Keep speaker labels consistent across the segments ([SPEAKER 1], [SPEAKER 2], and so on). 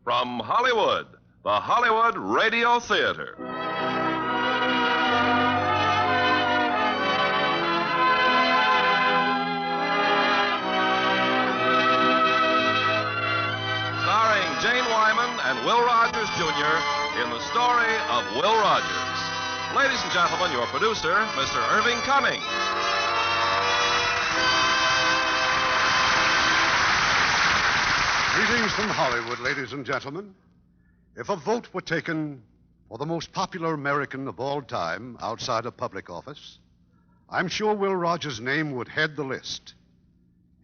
[SPEAKER 1] From Hollywood, the Hollywood Radio Theater. Starring Jane Wyman and Will Rogers, Jr. in the story of Will Rogers. Ladies and gentlemen, your producer, Mr. Irving Cummings.
[SPEAKER 2] Greetings from Hollywood, ladies and gentlemen. If a vote were taken for the most popular American of all time outside of public office, I'm sure Will Rogers' name would head the list.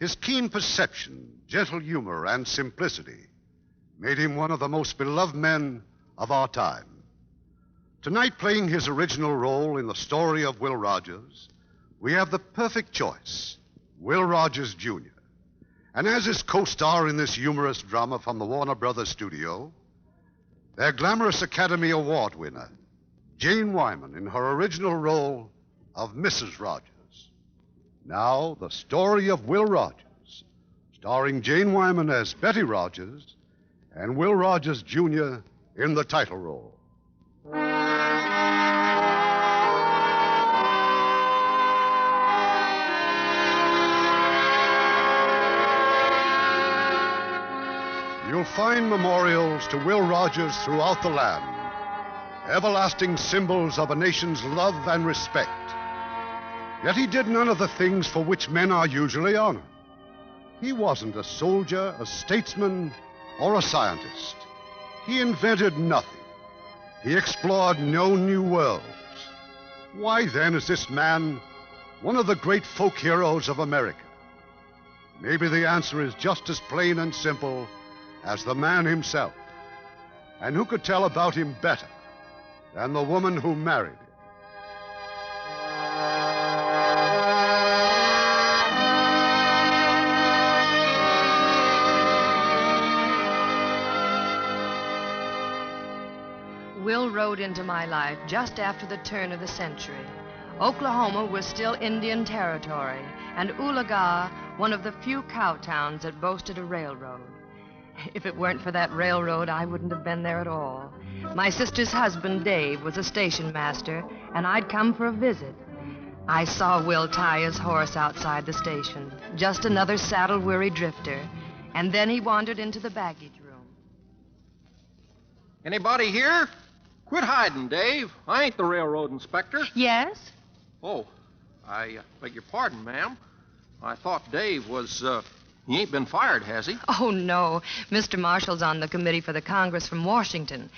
[SPEAKER 2] His keen perception, gentle humor, and simplicity made him one of the most beloved men of our time. Tonight, playing his original role in the story of Will Rogers, we have the perfect choice, Will Rogers, Jr. And as his co-star in this humorous drama from the Warner Brothers studio, their glamorous Academy Award winner, Jane Wyman, in her original role of Mrs. Rogers. Now, the story of Will Rogers, starring Jane Wyman as Betty Rogers and Will Rogers, Jr. in the title role. You'll find memorials to Will Rogers throughout the land, everlasting symbols of a nation's love and respect. Yet he did none of the things for which men are usually honored. He wasn't a soldier, a statesman, or a scientist. He invented nothing. He explored no new worlds. Why, then, is this man one of the great folk heroes of America? Maybe the answer is just as plain and simple as the man himself. And who could tell about him better than the woman who married him?
[SPEAKER 3] Will rode into my life just after the turn of the century. Oklahoma was still Indian territory, and Oolaga, one of the few cow towns that boasted a railroad. If it weren't for that railroad, I wouldn't have been there at all. My sister's husband, Dave, was a station master, and I'd come for a visit. I saw Will tie his horse outside the station, just another saddle-weary drifter, and then he wandered into the baggage room.
[SPEAKER 4] Anybody here? Quit hiding, Dave. I ain't the railroad inspector.
[SPEAKER 3] Yes?
[SPEAKER 4] Oh, I beg your pardon, ma'am. I thought Dave was, he ain't been fired, has he?
[SPEAKER 3] Oh, no. Mr. Marshall's on the committee for the Congress from Washington.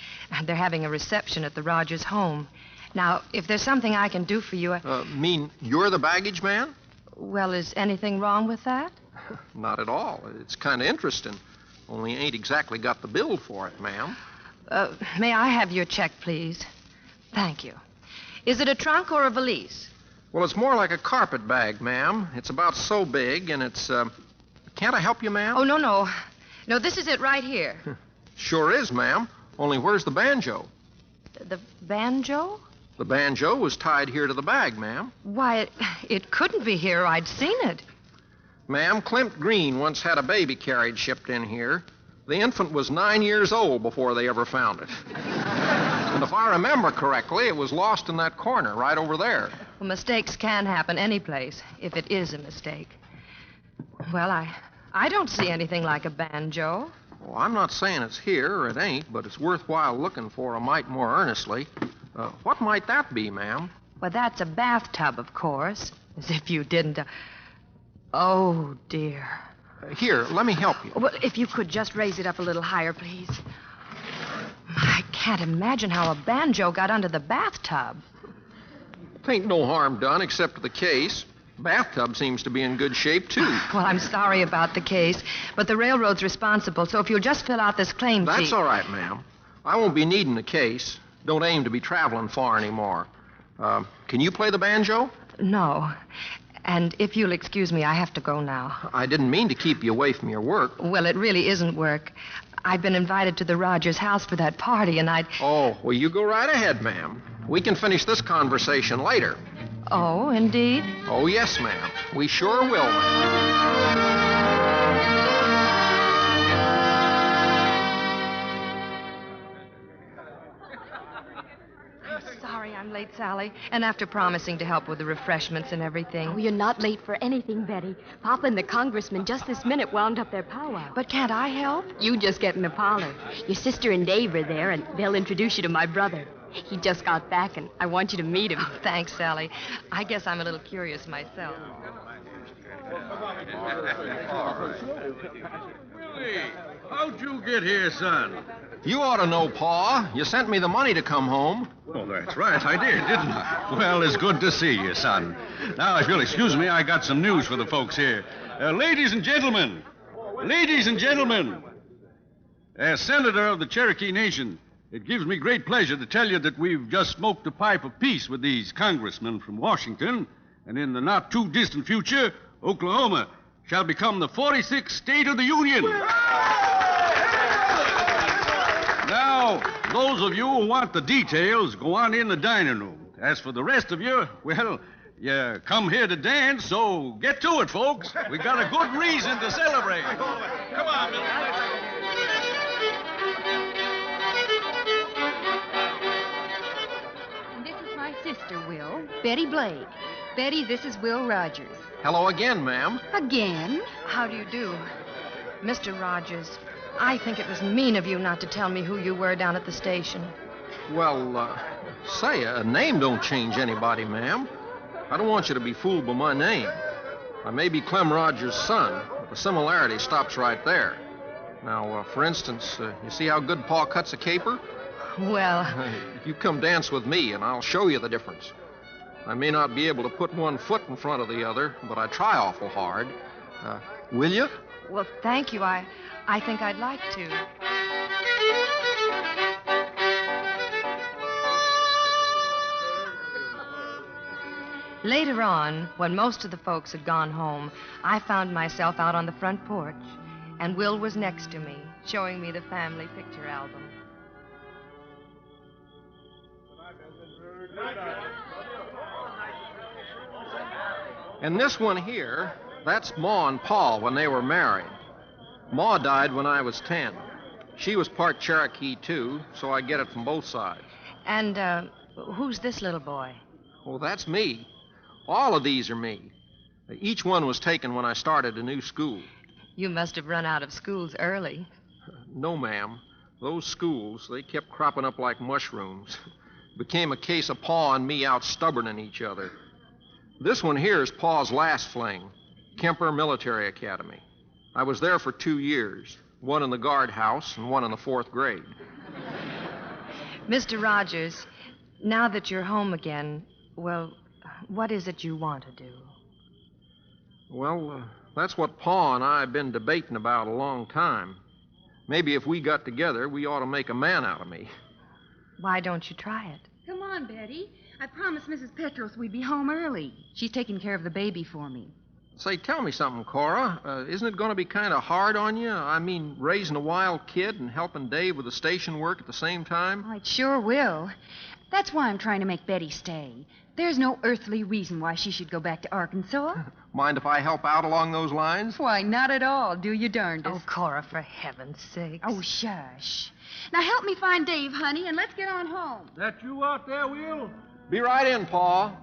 [SPEAKER 3] They're having a reception at the Rogers home. Now, if there's something I can do for you...
[SPEAKER 4] Mean you're the baggage man?
[SPEAKER 3] Well, is anything wrong with that?
[SPEAKER 4] Not at all. It's kind of interesting. Only ain't exactly got the bill for it, ma'am.
[SPEAKER 3] May I have your check, please? Thank you. Is it a trunk or a valise?
[SPEAKER 4] Well, it's more like a carpet bag, ma'am. It's about so big, and it's, Can't I help you, ma'am?
[SPEAKER 3] Oh, no, no. No, this is it right here.
[SPEAKER 4] Sure is, ma'am. Only where's the banjo?
[SPEAKER 3] The banjo?
[SPEAKER 4] The banjo was tied here to the bag, ma'am.
[SPEAKER 3] Why, it couldn't be here. I'd seen it.
[SPEAKER 4] Ma'am, Clint Green once had a baby carriage shipped in here. The infant was 9 years old before they ever found it. And if I remember correctly, it was lost in that corner right over there.
[SPEAKER 3] Well, mistakes can happen any place, if it is a mistake. Well, I don't see anything like a banjo.
[SPEAKER 4] Well, I'm not saying it's here or it ain't, but it's worthwhile looking for a mite more earnestly. What might that be, ma'am?
[SPEAKER 3] Well, that's a bathtub, of course. As if you didn't... Oh, dear.
[SPEAKER 4] Here, let me help you.
[SPEAKER 3] Well, if you could just raise it up a little higher, please. I can't imagine how a banjo got under the bathtub.
[SPEAKER 4] Ain't no harm done except to the case. Bathtub seems to be in good shape, too.
[SPEAKER 3] Well, I'm sorry about the case, but the railroad's responsible, so if you'll just fill out this claim sheet...
[SPEAKER 4] That's all right, ma'am. I won't be needing the case. Don't aim to be traveling far anymore. Can you play the banjo?
[SPEAKER 3] No. And if you'll excuse me, I have to go now.
[SPEAKER 4] I didn't mean to keep you away from your work.
[SPEAKER 3] Well, it really isn't work. I've been invited to the Rogers house for that party, and I'd...
[SPEAKER 4] Oh, well, you go right ahead, ma'am. We can finish this conversation later.
[SPEAKER 3] Oh, indeed?
[SPEAKER 4] Oh, yes, ma'am. We sure will, ma'am.
[SPEAKER 3] sorry I'm late, Sally. And after promising to help with the refreshments and everything.
[SPEAKER 5] Oh, you're not late for anything, Betty. Papa and the congressman just this minute wound up their powwow.
[SPEAKER 3] But can't I help?
[SPEAKER 5] You just get in the parlor. Your sister and Dave are there, and they'll introduce you to my brother. He just got back, and I want you to meet him.
[SPEAKER 3] Oh, thanks, Sally. I guess I'm a little curious myself.
[SPEAKER 6] Willie, how'd you get here, son?
[SPEAKER 4] You ought to know, Pa. You sent me the money to come home.
[SPEAKER 6] Oh, that's right, I did, didn't I? Well, it's good to see you, son. Now, if you'll excuse me, I got some news for the folks here. Ladies and gentlemen, as Senator of the Cherokee Nation, it gives me great pleasure to tell you that we've just smoked a pipe of peace with these congressmen from Washington, and in the not-too-distant future, Oklahoma shall become the 46th state of the Union. Now, those of you who want the details, go on in the dining room. As for the rest of you, well, you come here to dance, so get to it, folks. We got a good reason to celebrate. Come on, Billy.
[SPEAKER 5] This is my sister, Will, Betty Blake. Betty, this is Will Rogers.
[SPEAKER 4] Hello again, ma'am.
[SPEAKER 5] Again?
[SPEAKER 3] How do you do? Mr. Rogers, I think it was mean of you not to tell me who you were down at the station.
[SPEAKER 4] Well, say, a name don't change anybody, ma'am. I don't want you to be fooled by my name. I may be Clem Rogers' son, but the similarity stops right there. Now, for instance, you see how good Pa cuts a caper?
[SPEAKER 3] Well,
[SPEAKER 4] You come dance with me, and I'll show you the difference. I may not be able to put one foot in front of the other, but I try awful hard. Will you?
[SPEAKER 3] well, thank you. I think I'd like to. Later on, when most of the folks had gone home, I found myself out on the front porch, and Will was next to me, showing me the family picture album.
[SPEAKER 4] And this one here, that's Ma and Pa when they were married. Ma died when I was 10. She was part Cherokee, too, so I get it from both sides.
[SPEAKER 3] And, who's this little boy?
[SPEAKER 4] Well, that's me. All of these are me. Each one was taken when I started a new school.
[SPEAKER 3] You must have run out of schools early.
[SPEAKER 4] No, ma'am. Those schools, they kept cropping up like mushrooms. Became a case of Pa and me out stubborning each other. This one here is Pa's last fling, Kemper Military Academy. I was there for 2 years, one in the guardhouse and one in the 4th grade.
[SPEAKER 3] Mr. Rogers, now that you're home again, well, what is it you want to do?
[SPEAKER 4] Well, that's what Pa and I have been debating about a long time. Maybe if we got together, we ought to make a man out of me.
[SPEAKER 3] Why don't you try it?
[SPEAKER 5] Come on, Betty. I promised Mrs. Petros we'd be home early. She's taking care of the baby for me.
[SPEAKER 4] Say, tell me something, Cora. Isn't it going to be kind of hard on you? I mean, raising a wild kid and helping Dave with the station work at the same time?
[SPEAKER 7] Oh, it sure will. That's why I'm trying to make Betty stay. There's no earthly reason why she should go back to Arkansas.
[SPEAKER 4] Mind if I help out along those lines?
[SPEAKER 7] Why, not at all. Do your darndest.
[SPEAKER 3] Oh, Cora, for heaven's sake.
[SPEAKER 7] Oh, shush. Now help me find Dave, honey, and let's get on home.
[SPEAKER 6] That you out there, Will?
[SPEAKER 4] Be right in, Pa.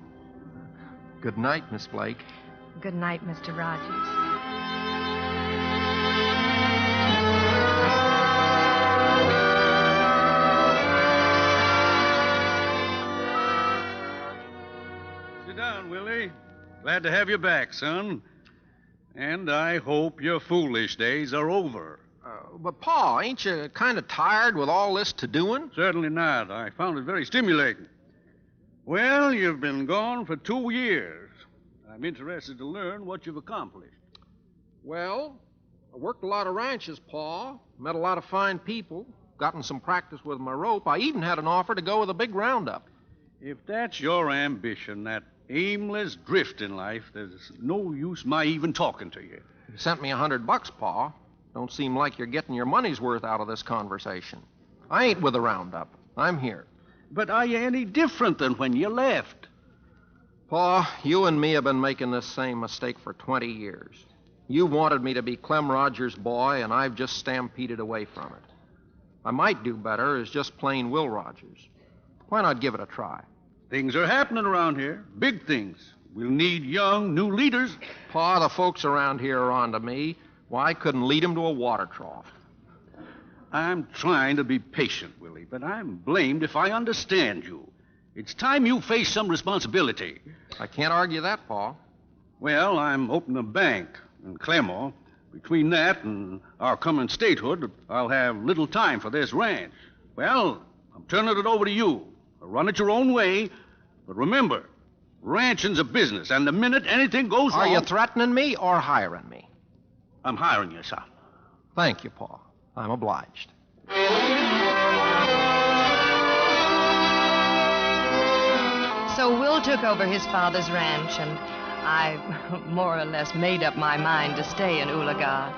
[SPEAKER 4] Good night, Miss Blake.
[SPEAKER 3] Good night, Mr. Rogers.
[SPEAKER 6] Sit down, Willie. Glad to have you back, son. And I hope your foolish days are over.
[SPEAKER 4] But, Pa, ain't you kind of tired with all this to-doing?
[SPEAKER 6] Certainly not. I found it very stimulating. Well, you've been gone for 2 years. I'm interested to learn what you've accomplished.
[SPEAKER 4] Well, I worked a lot of ranches, Pa. Met a lot of fine people. Gotten some practice with my rope. I even had an offer to go with a big roundup.
[SPEAKER 6] If that's your ambition, that aimless drift in life, there's no use my even talking to you.
[SPEAKER 4] You sent me $100, Pa. Don't seem like you're getting your money's worth out of this conversation. I ain't with the roundup. I'm here.
[SPEAKER 6] But are you any different than when you left?
[SPEAKER 4] Pa, you and me have been making this same mistake for 20 years. You wanted me to be Clem Rogers' boy, and I've just stampeded away from it. I might do better as just plain Will Rogers. Why not give it a try?
[SPEAKER 6] Things are happening around here. Big things. We'll need young, new leaders.
[SPEAKER 4] Pa, the folks around here are on to me. Why, I couldn't lead 'em to a water trough.
[SPEAKER 6] I'm trying to be patient, Willie, but I'm blamed if I understand you. It's time you face some responsibility.
[SPEAKER 4] I can't argue that, Pa.
[SPEAKER 6] Well, I'm opening a bank in Claremore. Between that and our coming statehood, I'll have little time for this ranch. Well, I'm turning it over to you. Run it your own way. But remember, ranching's a business, and the minute anything goes wrong...
[SPEAKER 4] Are you threatening me or hiring me?
[SPEAKER 6] I'm hiring you, son.
[SPEAKER 4] Thank you, Pa. I'm obliged.
[SPEAKER 3] So Will took over his father's ranch, and I more or less made up my mind to stay in Ulaga.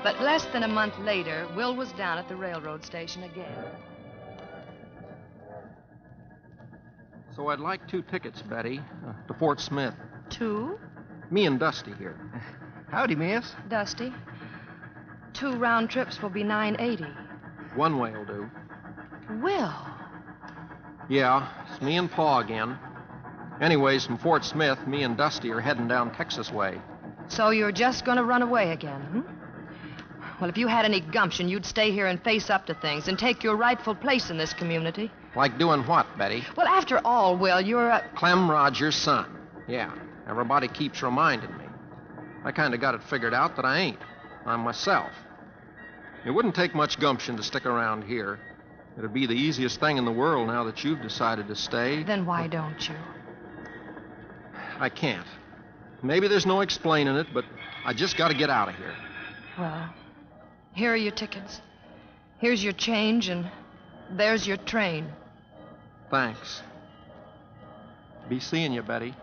[SPEAKER 3] But less than a month later, Will was down at the railroad station again.
[SPEAKER 4] So I'd like 2 tickets, Betty, to Fort Smith.
[SPEAKER 3] 2?
[SPEAKER 4] Me and Dusty here.
[SPEAKER 8] Howdy, miss.
[SPEAKER 3] Dusty. 2 round trips will be $9.80.
[SPEAKER 4] One way will do.
[SPEAKER 3] Will.
[SPEAKER 4] Yeah, it's me and Pa again. Anyways, from Fort Smith, me and Dusty are heading down Texas way.
[SPEAKER 3] So you're just going to run away again, hmm? Well, if you had any gumption, you'd stay here and face up to things and take your rightful place in this community.
[SPEAKER 4] Like doing what, Betty?
[SPEAKER 3] Well, after all, Will, you're a...
[SPEAKER 4] Clem Rogers' son. Yeah, everybody keeps reminding me. I kind of got it figured out that I ain't. I'm myself. It wouldn't take much gumption to stick around here. It'd be the easiest thing in the world now that you've decided to stay.
[SPEAKER 3] Then why don't you?
[SPEAKER 4] I can't. Maybe there's no explaining it, but I just got to get out of here.
[SPEAKER 3] Well, here are your tickets. Here's your change, and there's your train.
[SPEAKER 4] Thanks. Be seeing you, Betty.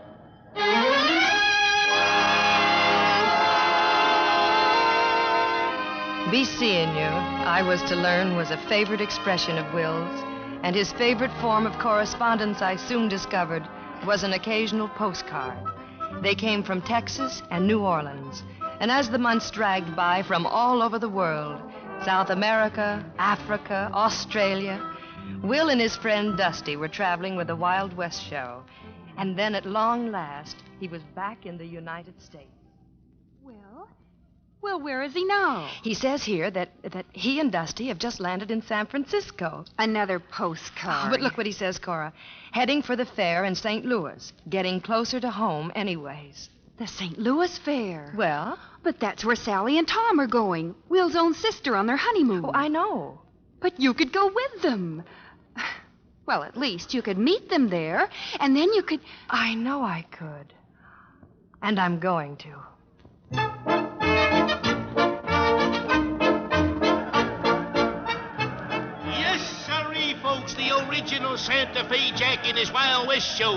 [SPEAKER 3] Be seeing you, I was to learn, was a favorite expression of Will's, and his favorite form of correspondence, I soon discovered, was an occasional postcard. They came from Texas and New Orleans, and as the months dragged by, from all over the world, South America, Africa, Australia, Will and his friend Dusty were traveling with the Wild West show, and then at long last, he was back in the United States.
[SPEAKER 7] Well, where is he now?
[SPEAKER 3] He says here that he and Dusty have just landed in San Francisco.
[SPEAKER 7] Another postcard.
[SPEAKER 3] Oh, but look what he says, Cora. Heading for the fair in St. Louis. Getting closer to home anyways.
[SPEAKER 7] The St. Louis fair.
[SPEAKER 3] Well?
[SPEAKER 7] But that's where Sally and Tom are going. Will's own sister on their honeymoon.
[SPEAKER 3] Oh, I know.
[SPEAKER 7] But you could go with them. Well, at least you could meet them there, and then you could...
[SPEAKER 3] I know I could. And I'm going to.
[SPEAKER 9] Folks, the original Santa Fe Jack and his Wild West show.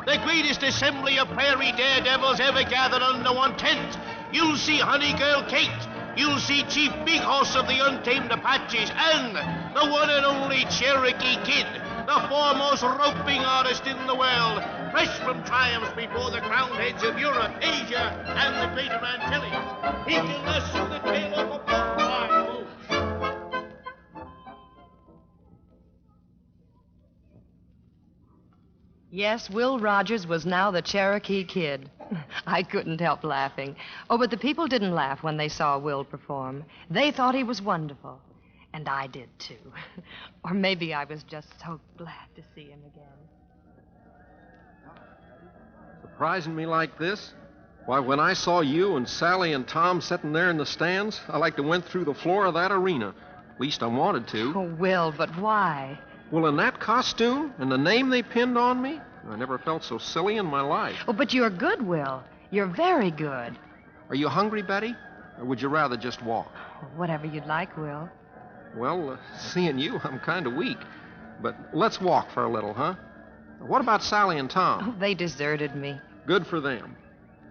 [SPEAKER 9] The greatest assembly of prairie daredevils ever gathered under one tent. You'll see Honey Girl Kate. You'll see Chief Big Horse of the Untamed Apaches and the one and only Cherokee Kid, the foremost roping artist in the world, fresh from triumphs before the crowned heads of Europe, Asia, and the Greater Antilles. He can lasso the tail off a bonfire, folks.
[SPEAKER 3] Yes, Will Rogers was now the Cherokee Kid. I couldn't help laughing. Oh, but the people didn't laugh when they saw Will perform. They thought he was wonderful. And I did, too. Or maybe I was just so glad to see him again.
[SPEAKER 4] Surprising me like this? Why, when I saw you and Sally and Tom sitting there in the stands, I like to went through the floor of that arena. At least I wanted to.
[SPEAKER 3] Oh, Will, but why?
[SPEAKER 4] Well, in that costume and the name they pinned on me, I never felt so silly in my life.
[SPEAKER 3] Oh, but you're good, Will. You're very good.
[SPEAKER 4] Are you hungry, Betty? Or would you rather just walk?
[SPEAKER 3] Whatever you'd like, Will.
[SPEAKER 4] Well, seeing you, I'm kind of weak. But let's walk for a little, huh? What about Sally and Tom?
[SPEAKER 3] Oh, they deserted me.
[SPEAKER 4] Good for them.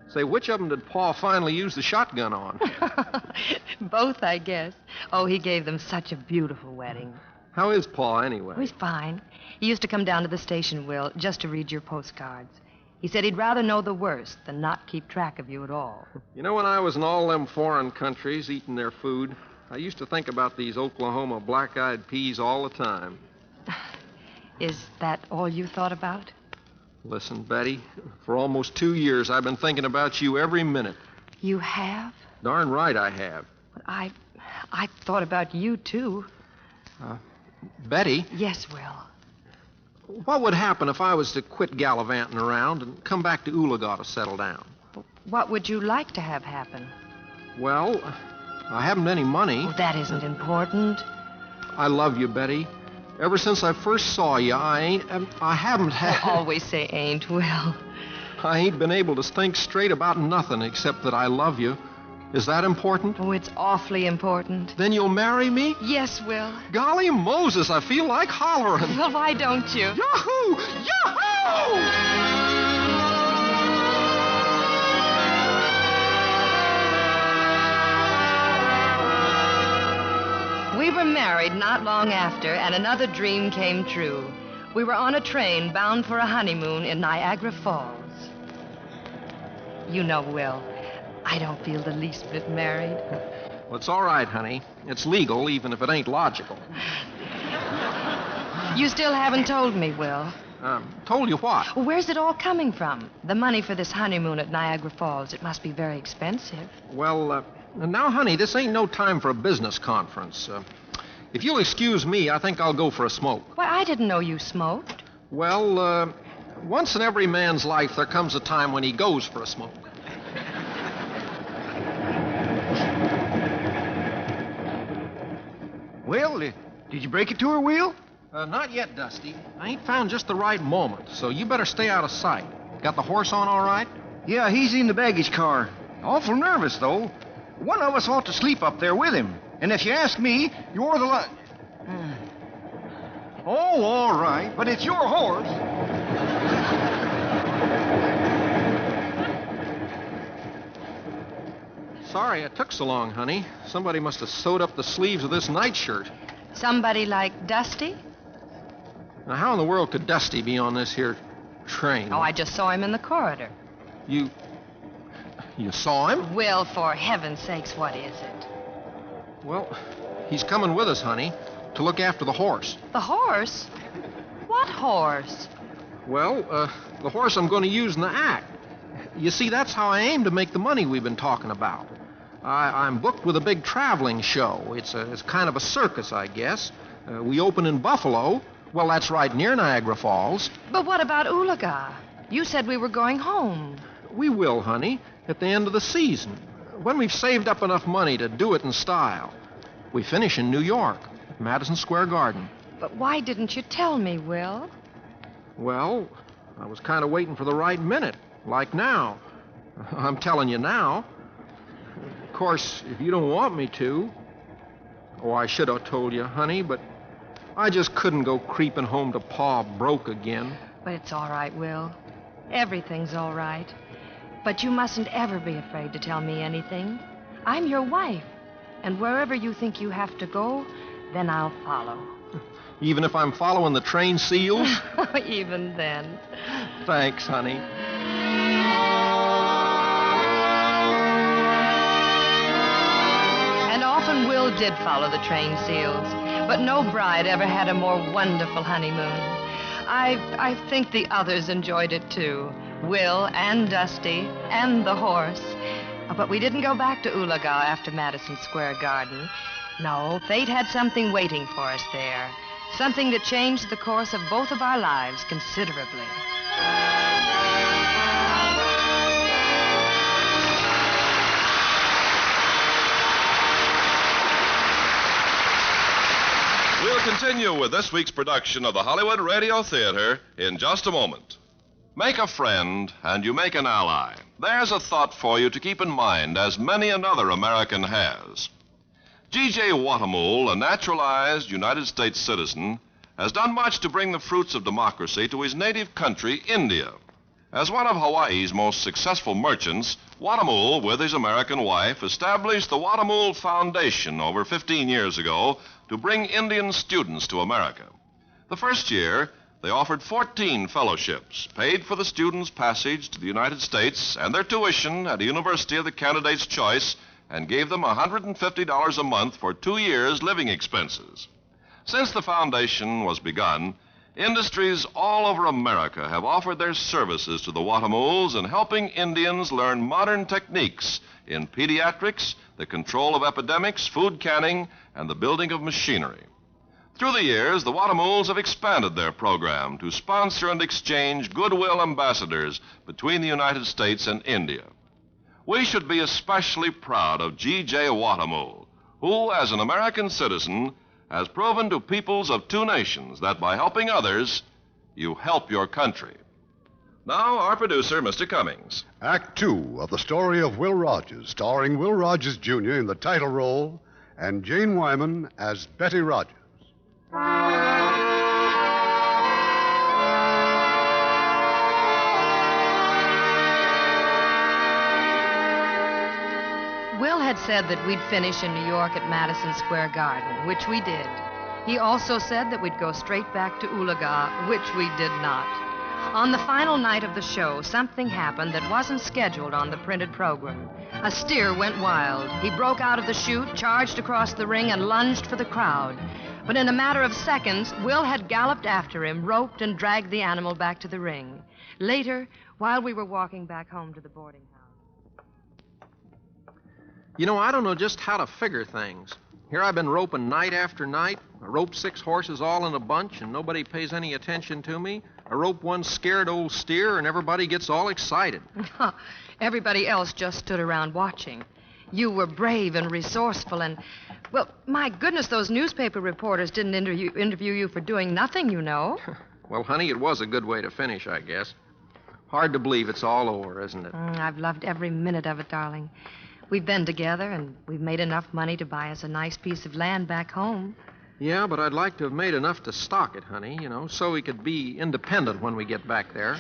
[SPEAKER 4] Say, which of them did Pa finally use the shotgun on?
[SPEAKER 3] Both, I guess. Oh, he gave them such a beautiful wedding.
[SPEAKER 4] How is Pa, anyway?
[SPEAKER 3] Oh, he's fine. He used to come down to the station, Will, just to read your postcards. He said he'd rather know the worst than not keep track of you at all.
[SPEAKER 4] You know, when I was in all them foreign countries eating their food, I used to think about these Oklahoma black-eyed peas all the time.
[SPEAKER 3] Is that all you thought about?
[SPEAKER 4] Listen, Betty, for almost 2 years I've been thinking about you every minute.
[SPEAKER 3] You have?
[SPEAKER 4] Darn right I have.
[SPEAKER 3] But I thought about you, too.
[SPEAKER 4] Betty?
[SPEAKER 3] Yes, Will.
[SPEAKER 4] What would happen if I was to quit gallivanting around and come back to Oologah to settle down?
[SPEAKER 3] What would you like to have happen?
[SPEAKER 4] Well, I haven't any money.
[SPEAKER 3] Oh, that isn't important.
[SPEAKER 4] I love you, Betty. Ever since I first saw you, I haven't had...
[SPEAKER 3] Always say ain't, Will.
[SPEAKER 4] I ain't been able to think straight about nothing except that I love you. Is that important?
[SPEAKER 3] Oh, it's awfully important.
[SPEAKER 4] Then you'll marry me?
[SPEAKER 3] Yes, Will.
[SPEAKER 4] Golly Moses, I feel like hollering.
[SPEAKER 3] Well, why don't you?
[SPEAKER 4] Yahoo! Yahoo!
[SPEAKER 3] We were married not long after, and another dream came true. We were on a train bound for a honeymoon in Niagara Falls. You know, Will, I don't feel the least bit married.
[SPEAKER 4] Well, it's all right, honey. It's legal, even if it ain't logical.
[SPEAKER 3] You still haven't told me, Will.
[SPEAKER 4] Told you what?
[SPEAKER 3] Well, where's it all coming from? The money for this honeymoon at Niagara Falls. It must be very expensive.
[SPEAKER 4] Well, now, honey, this ain't no time for a business conference. If you'll excuse me, I think I'll go for a smoke.
[SPEAKER 3] Why, I didn't know you smoked.
[SPEAKER 4] Well, once in every man's life, there comes a time when he goes for a smoke.
[SPEAKER 8] Well, did you break it to her, Will?
[SPEAKER 4] Not yet, Dusty. I ain't found just the right moment, so you better stay out of sight. Got the horse on all right?
[SPEAKER 8] Yeah, he's in the baggage car. Awful nervous, though. One of us ought to sleep up there with him. And if you ask me, you're the Oh, all right, but it's your horse.
[SPEAKER 4] Sorry it took so long, honey. Somebody must have sewed up the sleeves of this nightshirt.
[SPEAKER 3] Somebody like Dusty?
[SPEAKER 4] Now, how in the world could Dusty be on this here train?
[SPEAKER 3] Oh, I just saw him in the corridor.
[SPEAKER 4] You saw him?
[SPEAKER 3] Will, for heaven's sakes, what is it?
[SPEAKER 4] Well, he's coming with us, honey, to look after the horse.
[SPEAKER 3] The horse? What horse?
[SPEAKER 4] Well, the horse I'm going to use in the act. You see, that's how I aim to make the money we've been talking about. I'm booked with a big traveling show. It's kind of a circus, I guess. We open in Buffalo. Well, that's right near Niagara Falls.
[SPEAKER 3] But what about Oologah? You said we were going home.
[SPEAKER 4] We will, honey, at the end of the season, when we've saved up enough money to do it in style. We finish in New York, Madison Square Garden.
[SPEAKER 3] But why didn't you tell me, Will?
[SPEAKER 4] Well, I was kind of waiting for the right minute, like now. I'm telling you now. Of course, if you don't want me to... Oh, I should have told you, honey, but I just couldn't go creeping home to Pa broke again.
[SPEAKER 3] But it's all right, Will. Everything's all right. But you mustn't ever be afraid to tell me anything. I'm your wife. And wherever you think you have to go, then I'll follow.
[SPEAKER 4] Even if I'm following the train seals?
[SPEAKER 3] Even then.
[SPEAKER 4] Thanks, honey.
[SPEAKER 3] And often Will did follow the train seals, but no bride ever had a more wonderful honeymoon. I think the others enjoyed it, too. Will and Dusty and the horse. But we didn't go back to Oologah after Madison Square Garden. No, fate had something waiting for us there. Something that changed the course of both of our lives considerably.
[SPEAKER 1] We'll continue with this week's production of the Hollywood Radio Theater in just a moment. Make a friend, and you make an ally. There's a thought for you to keep in mind, as many another American has. G.J. Watamool, a naturalized United States citizen, has done much to bring the fruits of democracy to his native country, India. As one of Hawaii's most successful merchants, Watamool, with his American wife, established the Watamool Foundation over 15 years ago to bring Indian students to America. The first year, they offered 14 fellowships, paid for the students' passage to the United States and their tuition at a university of the candidate's choice, and gave them $150 a month for 2 years' living expenses. Since the foundation was begun, Industries all over America have offered their services to the Watamuls in helping Indians learn modern techniques in pediatrics, the control of epidemics, food canning, and the building of machinery. Through the years, the Watamuls have expanded their program to sponsor and exchange goodwill ambassadors between the United States and India. We should be especially proud of G.J. Watamul, who, as an American citizen, has proven to peoples of two nations that by helping others, you help your country. Now, our producer, Mr. Cummings.
[SPEAKER 2] Act 2 of the story of Will Rogers, starring Will Rogers, Jr. in the title role and Jane Wyman as Betty Rogers.
[SPEAKER 3] Will had said that we'd finish in New York at Madison Square Garden, which we did. He also said that we'd go straight back to Ulaga, which we did not. On the final night of the show, something happened that wasn't scheduled on the printed program. A steer went wild. He broke out of the chute, charged across the ring, and lunged for the crowd. But in a matter of seconds, Will had galloped after him, roped, and dragged the animal back to the ring. Later, while we were walking back home to the boarding house.
[SPEAKER 4] You know, I don't know just how to figure things. Here I've been roping night after night. I rope 6 horses all in a bunch, and nobody pays any attention to me. I rope one scared old steer, and everybody gets all excited.
[SPEAKER 3] Everybody else just stood around watching. You were brave and resourceful, and, well, my goodness, those newspaper reporters didn't interview you for doing nothing, you know.
[SPEAKER 4] Well, honey, it was a good way to finish, I guess. Hard to believe it's all over, isn't it?
[SPEAKER 3] I've loved every minute of it, darling. We've been together, and we've made enough money to buy us a nice piece of land back home.
[SPEAKER 4] Yeah, but I'd like to have made enough to stock it, honey, so we could be independent when we get back there.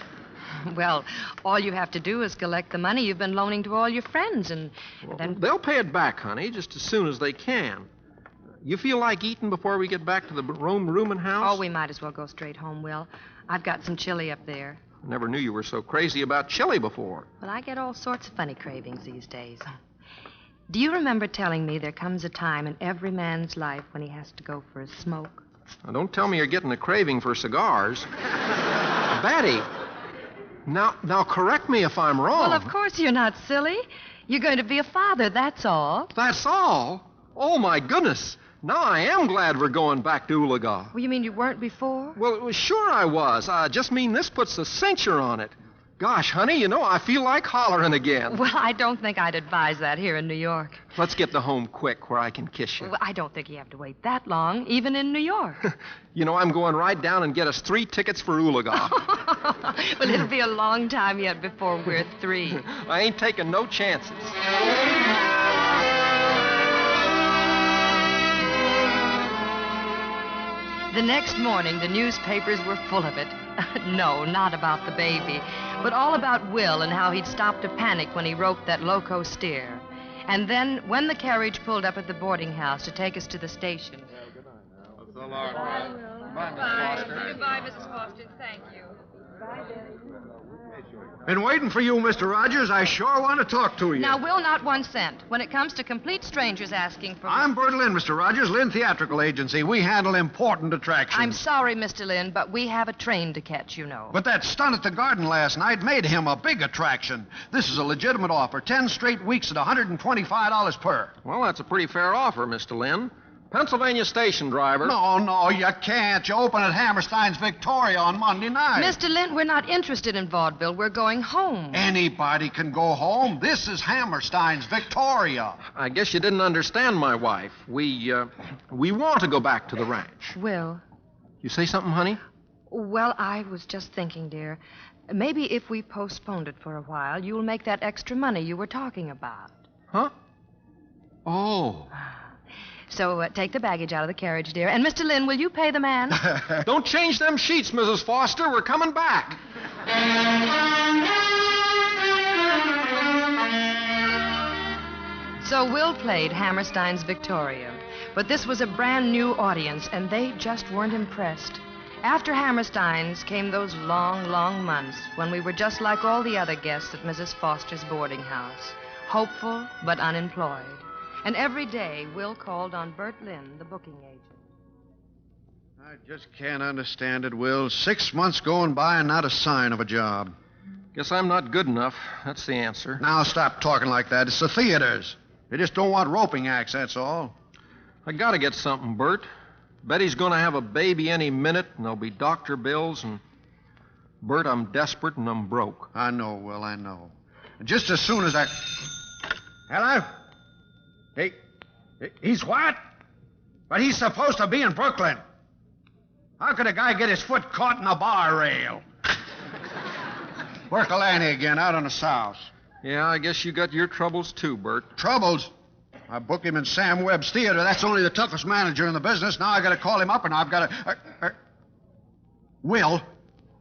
[SPEAKER 3] Well, all you have to do is collect the money you've been loaning to all your friends, and then...
[SPEAKER 4] They'll pay it back, honey, just as soon as they can. You feel like eating before we get back to the rooming house?
[SPEAKER 3] Oh, we might as well go straight home, Will. I've got some chili up there.
[SPEAKER 4] I never knew you were so crazy about chili before.
[SPEAKER 3] Well, I get all sorts of funny cravings these days. Do you remember telling me there comes a time in every man's life when he has to go for a smoke?
[SPEAKER 4] Now, don't tell me you're getting a craving for cigars. Betty, now correct me if I'm wrong.
[SPEAKER 3] Well, of course you're not silly. You're going to be a father, that's all.
[SPEAKER 4] That's all? Oh, my goodness. Now I am glad we're going back to Ulaga.
[SPEAKER 3] Well, you mean you weren't before?
[SPEAKER 4] Well, sure I was. I just mean this puts a cincher on it. Gosh, honey, I feel like hollering again.
[SPEAKER 3] Well, I don't think I'd advise that here in New York.
[SPEAKER 4] Let's get to home quick where I can kiss you.
[SPEAKER 3] Well, I don't think you have to wait that long, even in New York.
[SPEAKER 4] I'm going right down and get us 3 tickets for Ulaga.
[SPEAKER 3] Well, it'll be a long time yet before we're 3.
[SPEAKER 4] I ain't taking no chances.
[SPEAKER 3] The next morning, the newspapers were full of it. No, not about the baby, but all about Will and how he'd stopped a panic when he roped that loco steer. And then, when the carriage pulled up at the boarding house to take us to the station...
[SPEAKER 10] Well, good night now. So long.
[SPEAKER 7] Bye, Will. Goodbye. Goodbye, Mrs. Foster. Thank you. Bye,
[SPEAKER 8] Been waiting for you, Mr. Rogers. I sure want to talk to you.
[SPEAKER 3] Now, Will, not 1 cent. When it comes to complete strangers asking for...
[SPEAKER 8] I'm Bert Lynn, Mr. Rogers, Lynn Theatrical Agency. We handle important attractions.
[SPEAKER 3] I'm sorry, Mr. Lynn, but we have a train to catch,
[SPEAKER 8] But that stunt at the Garden last night made him a big attraction. This is a legitimate offer. 10 straight weeks at $125 per.
[SPEAKER 4] Well, that's a pretty fair offer, Mr. Lynn. Pennsylvania station driver.
[SPEAKER 8] No, you can't. You open at Hammerstein's Victoria on Monday night.
[SPEAKER 3] Mr. Lynn, we're not interested in vaudeville. We're going home.
[SPEAKER 8] Anybody can go home. This is Hammerstein's Victoria.
[SPEAKER 4] I guess you didn't understand my wife. We want to go back to the ranch.
[SPEAKER 3] Will.
[SPEAKER 4] You say something, honey?
[SPEAKER 3] Well, I was just thinking, dear. Maybe if we postponed it for a while, you'll make that extra money you were talking about.
[SPEAKER 4] Huh? Oh.
[SPEAKER 3] So take the baggage out of the carriage, dear. And, Mr. Lynn, will you pay the man?
[SPEAKER 4] Don't change them sheets, Mrs. Foster. We're coming back.
[SPEAKER 3] So Will played Hammerstein's Victoria. But this was a brand new audience, and they just weren't impressed. After Hammerstein's came those long, long months when we were just like all the other guests at Mrs. Foster's boarding house, hopeful but unemployed. And every day, Will called on Bert Lynn, the booking agent.
[SPEAKER 2] I just can't understand it, Will. 6 months going by and not a sign of a job.
[SPEAKER 4] Guess I'm not good enough. That's the answer.
[SPEAKER 2] Now stop talking like that. It's the theaters. They just don't want roping acts, that's all.
[SPEAKER 4] I gotta get something, Bert. Betty's gonna have a baby any minute, and there'll be doctor bills, and... Bert, I'm desperate and I'm broke.
[SPEAKER 2] I know, Will, I know. And just as soon as I... Hello? He's what? But he's supposed to be in Brooklyn. How could a guy get his foot caught in a bar rail? Berkelani again, out on the south.
[SPEAKER 4] Yeah, I guess you got your troubles too, Bert.
[SPEAKER 2] Troubles? I booked him in Sam Webb's theater. That's only the toughest manager in the business. Now I got to call him up, and I've got to... Will,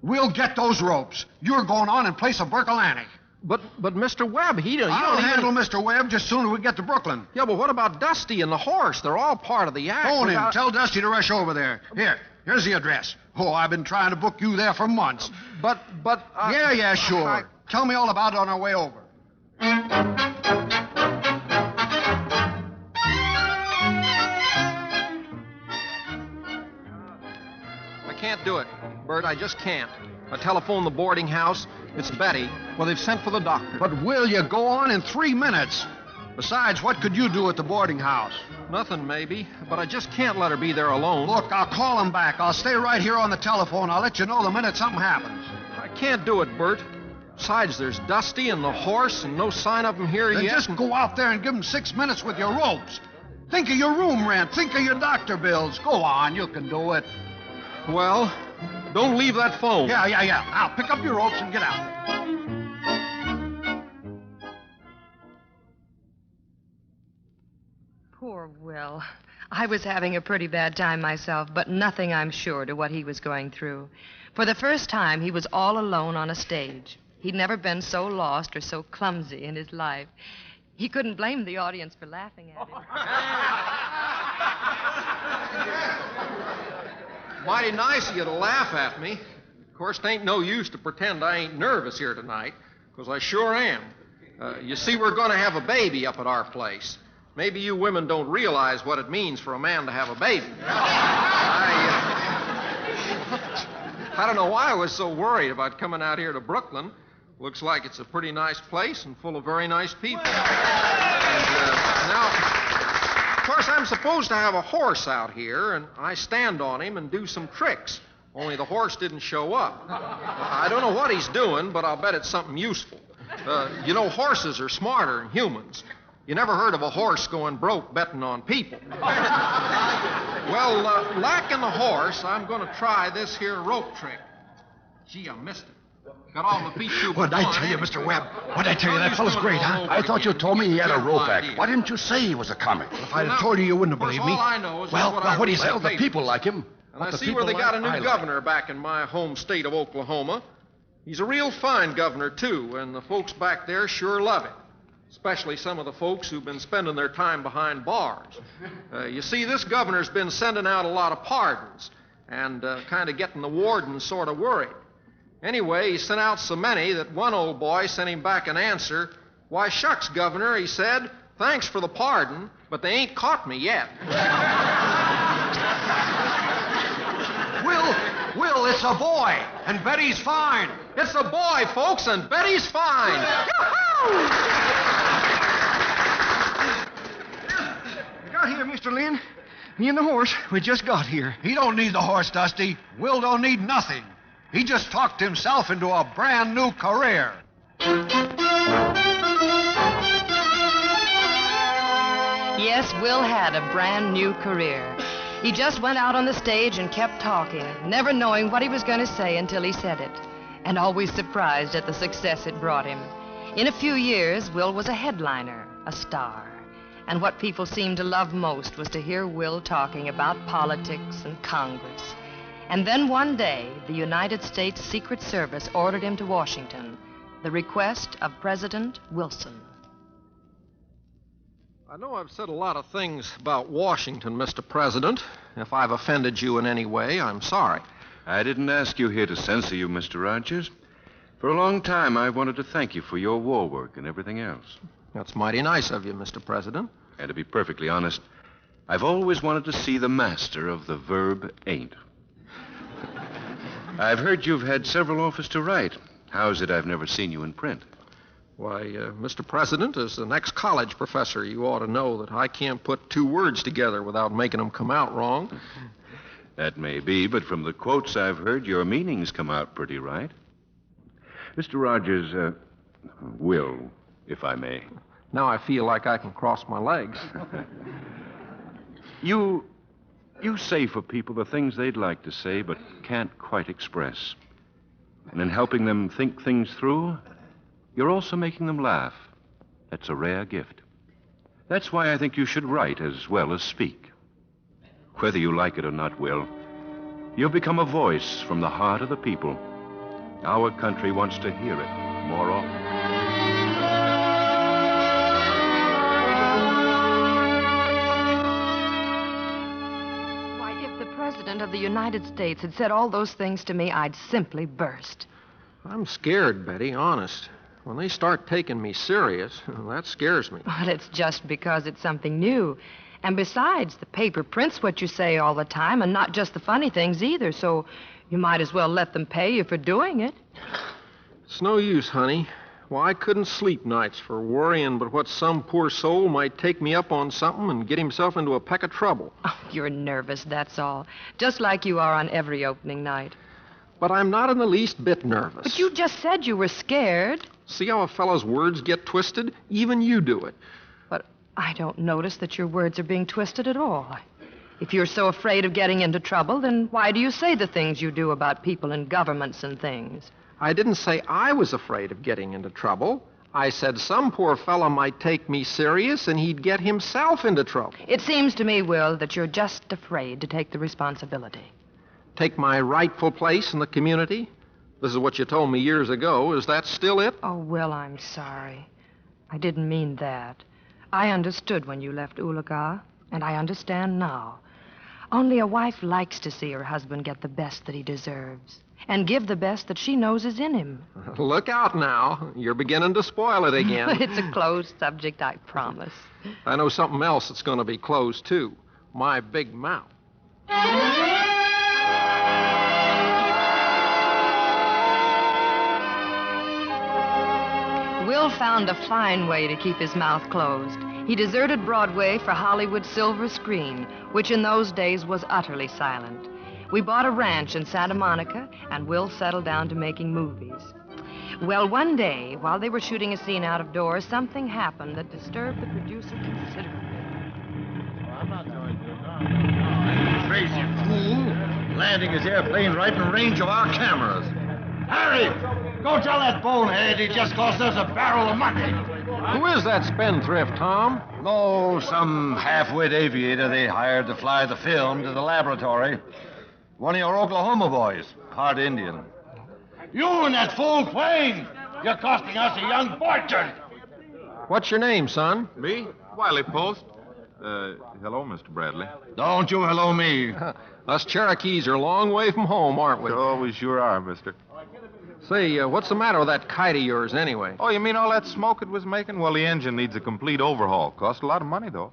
[SPEAKER 2] we'll get those ropes. You're going on in place of Berkelani.
[SPEAKER 4] But Mr. Webb,
[SPEAKER 2] I'll handle Mr. Webb just soon as we get to Brooklyn.
[SPEAKER 4] Yeah, but what about Dusty and the horse? They're all part of the act.
[SPEAKER 2] Phone him. Tell Dusty to rush over there. Here's the address. Oh, I've been trying to book you there for months.
[SPEAKER 4] But...
[SPEAKER 2] Yeah, sure. Tell me all about it on our way over.
[SPEAKER 4] I can't do it, Bert. I just can't. I telephoned the boarding house. It's Betty. Well, they've sent for the doctor.
[SPEAKER 2] But will you go on in 3 minutes? Besides, what could you do at the boarding house?
[SPEAKER 4] Nothing, maybe. But I just can't let her be there alone.
[SPEAKER 2] Look, I'll call him back. I'll stay right here on the telephone. I'll let you know the minute something happens.
[SPEAKER 4] I can't do it, Bert. Besides, there's Dusty and the horse and no sign of him here
[SPEAKER 2] then
[SPEAKER 4] yet.
[SPEAKER 2] Just go out there and give him 6 minutes with your ropes. Think of your room rent. Think of your doctor bills. Go on, you can do it.
[SPEAKER 4] Well, don't leave that phone.
[SPEAKER 2] Yeah. Now, pick up your ropes and get out.
[SPEAKER 3] Poor Will. I was having a pretty bad time myself, but nothing, I'm sure, to what he was going through. For the first time, he was all alone on a stage. He'd never been so lost or so clumsy in his life. He couldn't blame the audience for laughing at him.
[SPEAKER 4] Mighty nice of you to laugh at me. Of course, it ain't no use to pretend I ain't nervous here tonight, because I sure am. You see, we're going to have a baby up at our place. Maybe you women don't realize what it means for a man to have a baby. I don't know why I was so worried about coming out here to Brooklyn. Looks like it's a pretty nice place and full of very nice people. Now, of course, I'm supposed to have a horse out here, and I stand on him and do some tricks. Only the horse didn't show up. I don't know what he's doing, but I'll bet it's something useful. You know, horses are smarter than humans. You never heard of a horse going broke betting on people. Well, lacking the horse, I'm going to try this here rope trick. Gee, I missed it. Got all the feet too.
[SPEAKER 11] What'd I tell you, Mr. Webb? What'd I tell you? That fellow's great, huh? I thought you told me he had a rope act. Why didn't you say he was a comic?
[SPEAKER 2] If I'd have told you, you wouldn't have believed me.
[SPEAKER 4] All I know is
[SPEAKER 11] well, what do you say? The people like him.
[SPEAKER 4] And I see where they got a new governor back in my home state of Oklahoma. He's a real fine governor, too, and the folks back there sure love him. Especially some of the folks who've been spending their time behind bars. You see, this governor's been sending out a lot of pardons and kind of getting the wardens sort of worried. Anyway, he sent out so many that one old boy sent him back an answer. Why, shucks, Governor, he said, thanks for the pardon, but they ain't caught me yet.
[SPEAKER 2] Will, it's a boy, and Betty's fine.
[SPEAKER 4] It's a boy, folks, and Betty's fine.
[SPEAKER 8] We got here, Mr. Lynn. Me and the horse, we just got here.
[SPEAKER 2] He don't need the horse, Dusty. Will don't need nothing. He just talked himself into a brand new career.
[SPEAKER 3] Yes, Will had a brand new career. He just went out on the stage and kept talking, never knowing what he was going to say until he said it, and always surprised at the success it brought him. In a few years, Will was a headliner, a star. And what people seemed to love most was to hear Will talking about politics and Congress. And then one day, the United States Secret Service ordered him to Washington, the request of President Wilson.
[SPEAKER 4] I know I've said a lot of things about Washington, Mr. President. If I've offended you in any way, I'm sorry.
[SPEAKER 12] I didn't ask you here to censor you, Mr. Rogers. For a long time, I wanted to thank you for your war work and everything else.
[SPEAKER 4] That's mighty nice of you, Mr. President.
[SPEAKER 12] And to be perfectly honest, I've always wanted to see the master of the verb ain't. I've heard you've had several offers to write. How is it I've never seen you in print?
[SPEAKER 4] Why, Mr. President, as an ex-college professor, you ought to know that I can't put two words together without making them come out wrong.
[SPEAKER 12] That may be, but from the quotes I've heard, your meanings come out pretty right. Mr. Rogers, Will, if I may.
[SPEAKER 4] Now I feel like I can cross my legs.
[SPEAKER 12] You say for people the things they'd like to say but can't quite express. And in helping them think things through, you're also making them laugh. That's a rare gift. That's why I think you should write as well as speak. Whether you like it or not, Will, you've become a voice from the heart of the people. Our country wants to hear it more often.
[SPEAKER 3] Why, if the President of the United States had said all those things to me, I'd simply burst.
[SPEAKER 4] I'm scared, Betty, honest. When they start taking me serious, that scares me.
[SPEAKER 3] Well, it's just because it's something new. And besides, the paper prints what you say all the time, and not just the funny things either, so you might as well let them pay you for doing it.
[SPEAKER 4] It's no use, honey. Why, I couldn't sleep nights for worrying but what some poor soul might take me up on something and get himself into a peck of trouble.
[SPEAKER 3] Oh, you're nervous, that's all. Just like you are on every opening night.
[SPEAKER 4] But I'm not in the least bit nervous.
[SPEAKER 3] But you just said you were scared.
[SPEAKER 4] See how a fellow's words get twisted? Even you do it.
[SPEAKER 3] But I don't notice that your words are being twisted at all. If you're so afraid of getting into trouble, then why do you say the things you do about people and governments and things?
[SPEAKER 4] I didn't say I was afraid of getting into trouble. I said some poor fellow might take me serious and he'd get himself into trouble.
[SPEAKER 3] It seems to me, Will, that you're just afraid to take the responsibility.
[SPEAKER 4] Take my rightful place in the community? This is what you told me years ago. Is that still it?
[SPEAKER 3] Oh, Will, I'm sorry. I didn't mean that. I understood when you left Ulaga, and I understand now. Only a wife likes to see her husband get the best that he deserves, and give the best that she knows is in him.
[SPEAKER 4] Look out now. You're beginning to spoil it again.
[SPEAKER 3] It's a closed subject, I promise.
[SPEAKER 4] I know something else that's going to be closed, too. My big mouth.
[SPEAKER 3] Will found a fine way to keep his mouth closed. He deserted Broadway for Hollywood's silver screen, which in those days was utterly silent. We bought a ranch in Santa Monica, and Will settled down to making movies. Well, one day, while they were shooting a scene out of doors, something happened that disturbed the producer considerably.
[SPEAKER 10] I'm not going to. Crazy fool. Landing his airplane right in range of our cameras. Harry, go tell that bonehead he just cost us a barrel of money.
[SPEAKER 4] Who is that spendthrift, Tom?
[SPEAKER 10] Oh, some half-wit aviator they hired to fly the film to the laboratory. One of your Oklahoma boys, part Indian. You and that fool plane! You're costing us a young fortune!
[SPEAKER 4] What's your name, son?
[SPEAKER 13] Me? Wiley Post. Hello, Mr. Bradley.
[SPEAKER 10] Don't you hello me.
[SPEAKER 4] Us Cherokees are a long way from home, aren't we?
[SPEAKER 13] Oh, we sure are, mister.
[SPEAKER 4] Say, what's the matter with that kite of yours, anyway?
[SPEAKER 13] Oh, you mean all that smoke it was making? Well, the engine needs a complete overhaul. Cost a lot of money, though.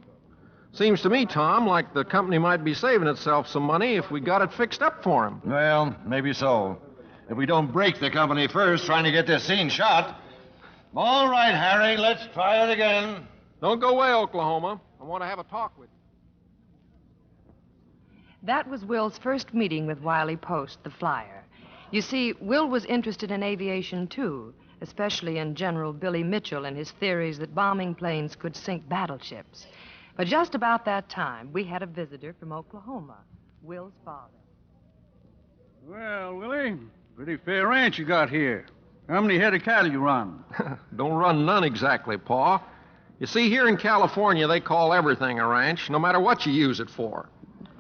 [SPEAKER 4] Seems to me, Tom, like the company might be saving itself some money if we got it fixed up for him.
[SPEAKER 10] Well, maybe so. If we don't break the company first trying to get this scene shot. All right, Harry, let's try it again.
[SPEAKER 4] Don't go away, Oklahoma. I want to have a talk with you.
[SPEAKER 3] That was Will's first meeting with Wiley Post, the flyer. You see, Will was interested in aviation, too, especially in General Billy Mitchell and his theories that bombing planes could sink battleships. But just about that time, we had a visitor from Oklahoma, Will's father.
[SPEAKER 6] Well, Willie, pretty fair ranch you got here. How many head of cattle you run?
[SPEAKER 4] Don't run none exactly, Pa. You see, here in California, they call everything a ranch, no matter what you use it for.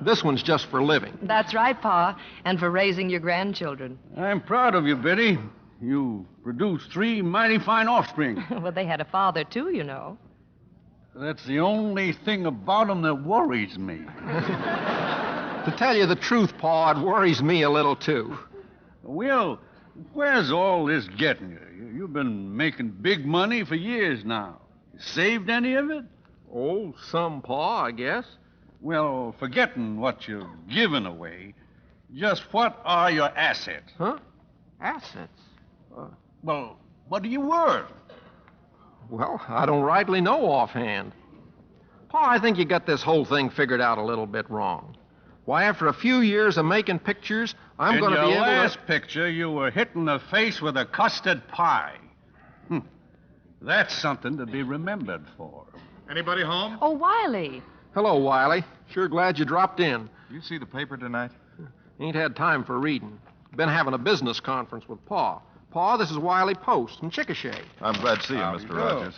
[SPEAKER 4] This one's just for living.
[SPEAKER 3] That's right, Pa, and for raising your grandchildren.
[SPEAKER 6] I'm proud of you, Betty. You produced 3 mighty fine offspring.
[SPEAKER 3] Well, they had a father, too, you know.
[SPEAKER 6] That's the only thing about them that worries me.
[SPEAKER 4] To tell you the truth, Pa, it worries me a little, too.
[SPEAKER 6] Will, where's all this getting you? You've been making big money for years now. You saved any of it?
[SPEAKER 4] Oh, some, Pa, I guess.
[SPEAKER 6] Well, forgetting what you've given away, Just what are your assets?
[SPEAKER 4] Huh? Assets?
[SPEAKER 6] Well, what are you worth?
[SPEAKER 4] Well, I don't rightly know offhand. Pa, I think you got this whole thing figured out a little bit wrong. Why, after a few years of making pictures, I'm going to be able to...
[SPEAKER 6] In your last picture, you were hit in the face with a custard pie. That's something to be remembered for.
[SPEAKER 14] Anybody home?
[SPEAKER 7] Oh, Wiley.
[SPEAKER 4] Hello, Wiley. Sure glad you dropped in.
[SPEAKER 13] You see the paper tonight?
[SPEAKER 4] Ain't had time for reading. Been having a business conference with Pa. Pa, this is Wiley Post from Chickasha.
[SPEAKER 13] I'm glad to see you, Mr. Rogers.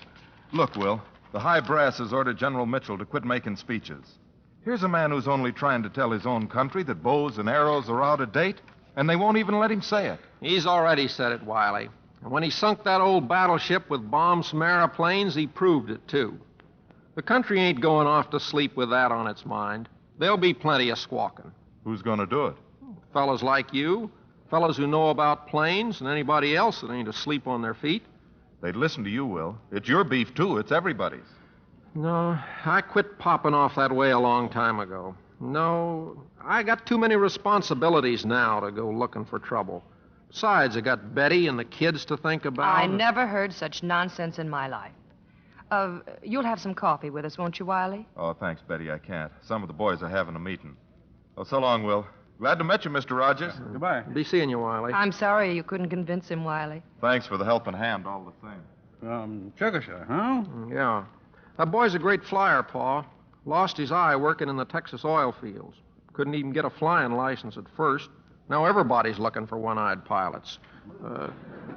[SPEAKER 13] Look, Will, the high brass has ordered General Mitchell to quit making speeches. Here's a man who's only trying to tell his own country that bows and arrows are out of date, and they won't even let him say it.
[SPEAKER 4] He's already said it, Wiley. And when he sunk that old battleship with bombs from aeroplanes, he proved it, too. The country ain't going off to sleep with that on its mind. There'll be plenty of squawking.
[SPEAKER 13] Who's going to do it?
[SPEAKER 4] Fellas like you, fellas who know about planes, and anybody else that ain't asleep on their feet.
[SPEAKER 13] They'd listen to you, Will. It's your beef, too. It's everybody's.
[SPEAKER 4] No, I quit popping off that way a long time ago. No, I got too many responsibilities now to go looking for trouble. Besides, I got Betty and the kids to think about.
[SPEAKER 3] I never heard such nonsense in my life. You'll have some coffee with us, won't you, Wiley?
[SPEAKER 13] Oh, thanks, Betty. I can't. Some of the boys are having a meeting. Oh, so long, Will. Glad to meet you, Mr. Rogers.
[SPEAKER 6] Goodbye.
[SPEAKER 4] Be seeing you, Wiley.
[SPEAKER 3] I'm sorry you couldn't convince him, Wiley.
[SPEAKER 13] Thanks for the helping hand, all the same.
[SPEAKER 6] Chickasha, huh?
[SPEAKER 4] Yeah. That boy's a great flyer, Pa. Lost his eye working in the Texas oil fields. Couldn't even get a flying license at first. Now everybody's looking for one-eyed pilots.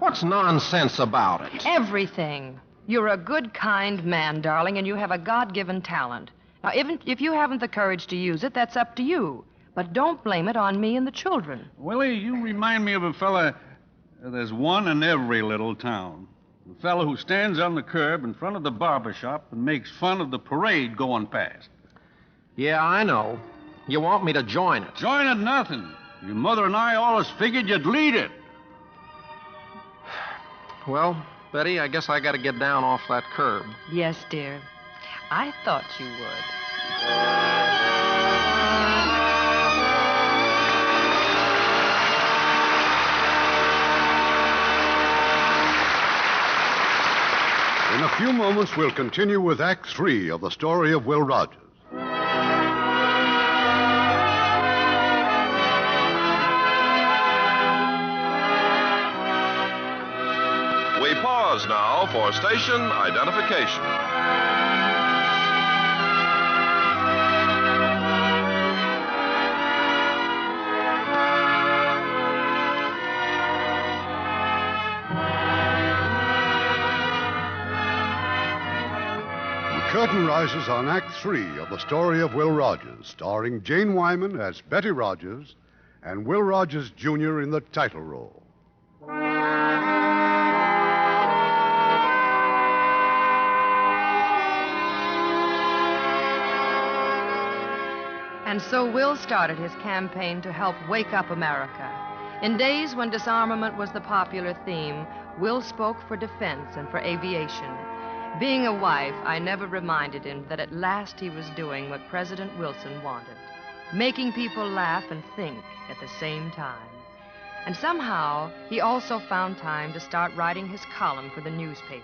[SPEAKER 4] What's nonsense about it?
[SPEAKER 3] Everything. You're a good, kind man, darling, and you have a God-given talent. Now, even if you haven't the courage to use it, that's up to you. But don't blame it on me and the children.
[SPEAKER 6] Willie, you remind me of a fella. There's one in every little town. The fellow who stands on the curb in front of the barber shop and makes fun of the parade going past.
[SPEAKER 4] Yeah, I know. You want me to join it?
[SPEAKER 6] Join it nothing. Your mother and I always figured you'd lead it.
[SPEAKER 4] Well, Betty, I guess I got to get down off that curb.
[SPEAKER 3] Yes, dear. I thought you would.
[SPEAKER 2] In a few moments, we'll continue with Act 3 of the story of Will Rogers.
[SPEAKER 1] We pause now for station identification.
[SPEAKER 2] The curtain rises on Act 3 of the story of Will Rogers, starring Jane Wyman as Betty Rogers and Will Rogers, Jr. in the title role.
[SPEAKER 3] And so Will started his campaign to help wake up America. In days when disarmament was the popular theme, Will spoke for defense and for aviation. Being a wife, I never reminded him that at last he was doing what President Wilson wanted, making people laugh and think at the same time. And somehow, he also found time to start writing his column for the newspapers.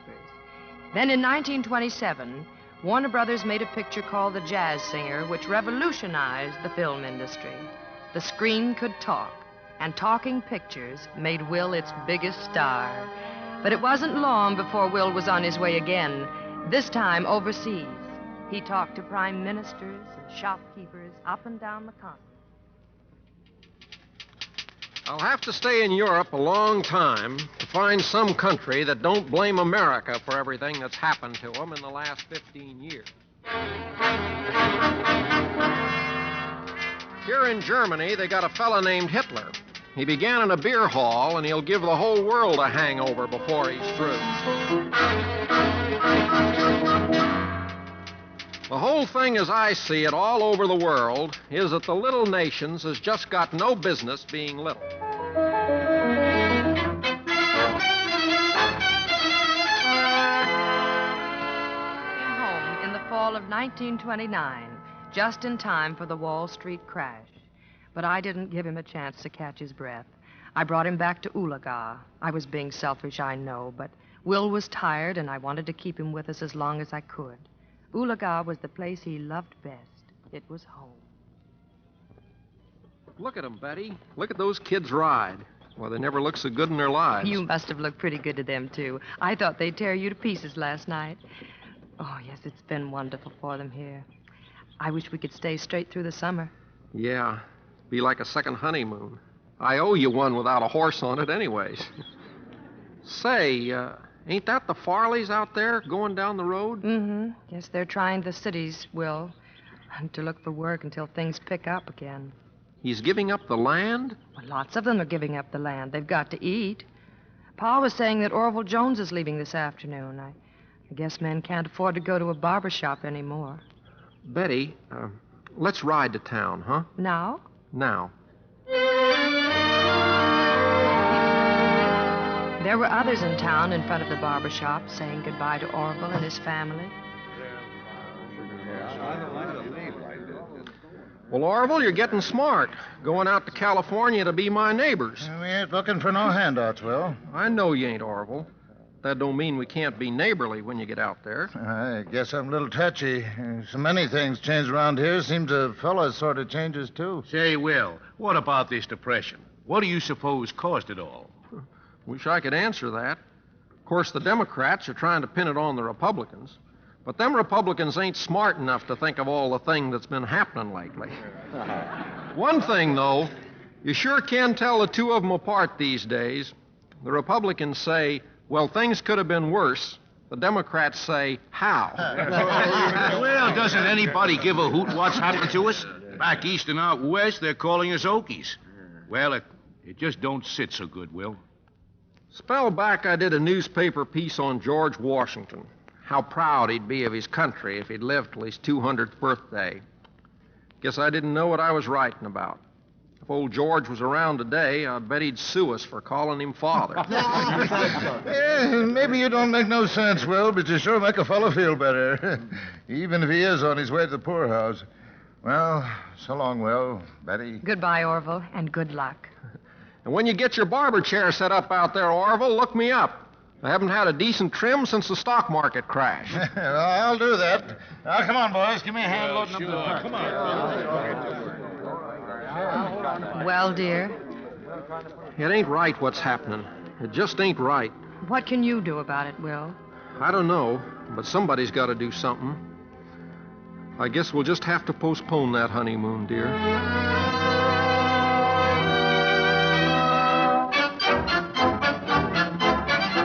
[SPEAKER 3] Then in 1927, Warner Brothers made a picture called The Jazz Singer, which revolutionized the film industry. The screen could talk, and talking pictures made Will its biggest star. But it wasn't long before Will was on his way again, this time overseas. He talked to prime ministers and shopkeepers up and down the continent.
[SPEAKER 4] I'll have to stay in Europe a long time to find some country that don't blame America for everything that's happened to them in the last 15 years. Here in Germany, they got a fella named Hitler. He began in a beer hall, and he'll give the whole world a hangover before he's through. The whole thing, as I see it, all over the world, is that the little nations has just got no business being little.
[SPEAKER 3] Home in the fall of 1929, just in time for the Wall Street crash. But I didn't give him a chance to catch his breath. I brought him back to Ulaga. I was being selfish, I know, but Will was tired, and I wanted to keep him with us as long as I could. Ulaga was the place he loved best. It was home.
[SPEAKER 4] Look at them, Betty. Look at those kids ride. Well, they never look so good in their lives.
[SPEAKER 3] You must have looked pretty good to them, too. I thought they'd tear you to pieces last night. Oh, yes, it's been wonderful for them here. I wish we could stay straight through the summer.
[SPEAKER 4] Yeah, be like a second honeymoon. I owe you one without a horse on it anyways. Say, ain't that the Farleys out there going down the road?
[SPEAKER 3] Mm-hmm. Yes, they're trying the cities, Will, to look for work until things pick up again.
[SPEAKER 4] He's giving up the land?
[SPEAKER 3] Well, lots of them are giving up the land. They've got to eat. Pa was saying that Orville Jones is leaving this afternoon. I guess men can't afford to go to a barber shop anymore.
[SPEAKER 4] Betty, let's ride to town, huh?
[SPEAKER 3] Now?
[SPEAKER 4] Now.
[SPEAKER 3] There were others in town in front of the barber shop saying goodbye to Orville and his family.
[SPEAKER 4] Well, Orville, you're getting smart. Going out to California to be my neighbors.
[SPEAKER 10] We ain't looking for no handouts, Will.
[SPEAKER 4] I know you ain't, Orville. That don't mean we can't be neighborly when you get out there.
[SPEAKER 10] I guess I'm a little touchy. So many things change around here. Seems a fella sort of changes, too.
[SPEAKER 9] Say, Will, what about this depression? What do you suppose caused it all?
[SPEAKER 4] Wish I could answer that. Of course, the Democrats are trying to pin it on the Republicans. But them Republicans ain't smart enough to think of all the thing that's been happening lately. One thing, though, you sure can tell the two of them apart these days. The Republicans say, well, things could have been worse. The Democrats say, how?
[SPEAKER 9] Well, doesn't anybody give a hoot what's happened to us? Back east and out west, they're calling us Okies. Well, it just don't sit so good, Will.
[SPEAKER 4] Spell back, I did a newspaper piece on George Washington. How proud he'd be of his country if he'd lived till his 200th birthday. Guess I didn't know what I was writing about. If old George was around today, I bet he'd sue us for calling him father.
[SPEAKER 10] Yeah, maybe you don't make no sense, Will, but you sure make a fellow feel better. Even if he is on his way to the poorhouse. Well, so long, Will, Betty.
[SPEAKER 3] Goodbye, Orville, and good luck.
[SPEAKER 4] And when you get your barber chair set up out there, Orville, look me up. I haven't had a decent trim since the stock market crashed.
[SPEAKER 10] Well, I'll do that. Now, come on, boys. Give me a hand loading up the truck. Come on.
[SPEAKER 3] Well, dear?
[SPEAKER 4] It ain't right what's happening. It just ain't right.
[SPEAKER 3] What can you do about it, Will?
[SPEAKER 4] I don't know, but somebody's got to do something. I guess we'll just have to postpone that honeymoon, dear.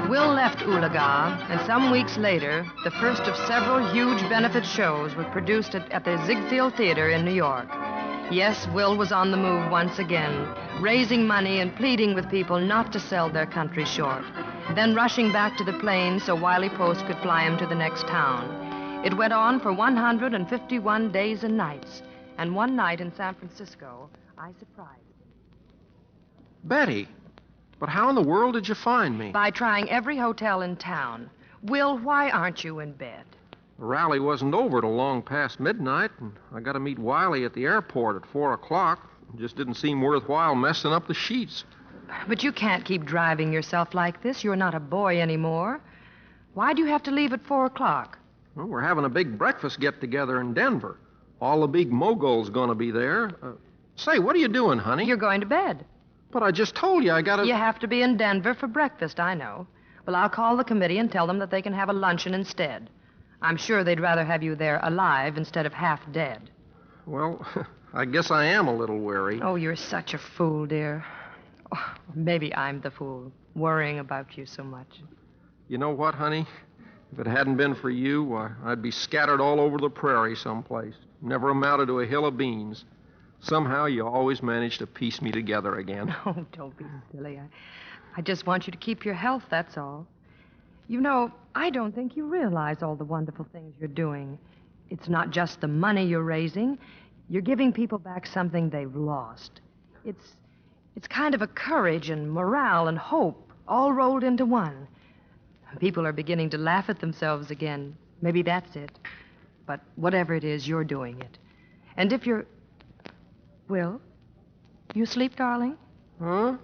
[SPEAKER 3] Will left Ulaga, and some weeks later, the first of several huge benefit shows were produced at the Ziegfeld Theater in New York. Yes, Will was on the move once again, raising money and pleading with people not to sell their country short, then rushing back to the plane so Wiley Post could fly him to the next town. It went on for 151 days and nights, and one night in San Francisco, I surprised him.
[SPEAKER 4] Betty, but how in the world did you find me?
[SPEAKER 3] By trying every hotel in town. Will, why aren't you in bed?
[SPEAKER 4] The rally wasn't over till long past midnight, and I got to meet Wiley at the airport at 4 o'clock. It just didn't seem worthwhile messing up the sheets.
[SPEAKER 3] But you can't keep driving yourself like this. You're not a boy anymore. Why do you have to leave at 4 o'clock?
[SPEAKER 4] Well, we're having a big breakfast get-together in Denver. All the big moguls going to be there. Say, what are you doing, honey?
[SPEAKER 3] You're going to bed.
[SPEAKER 4] But I just told you I got to...
[SPEAKER 3] You have to be in Denver for breakfast, I know. Well, I'll call the committee and tell them that they can have a luncheon instead. I'm sure they'd rather have you there alive instead of half dead.
[SPEAKER 4] Well, I guess I am a little weary.
[SPEAKER 3] Oh, you're such a fool, dear. Oh, maybe I'm the fool, worrying about you so much.
[SPEAKER 4] You know what, honey? If it hadn't been for you, I'd be scattered all over the prairie someplace. Never amounted to a hill of beans. Somehow you always manage to piece me together again.
[SPEAKER 3] Oh, don't be silly. I just want you to keep your health, that's all. You know, I don't think you realize all the wonderful things you're doing. It's not just the money you're raising. You're giving people back something they've lost. It's kind of a courage and morale and hope all rolled into one. People are beginning to laugh at themselves again. Maybe that's it. But whatever it is, you're doing it. And if you're... Will? You asleep, darling?
[SPEAKER 4] Huh?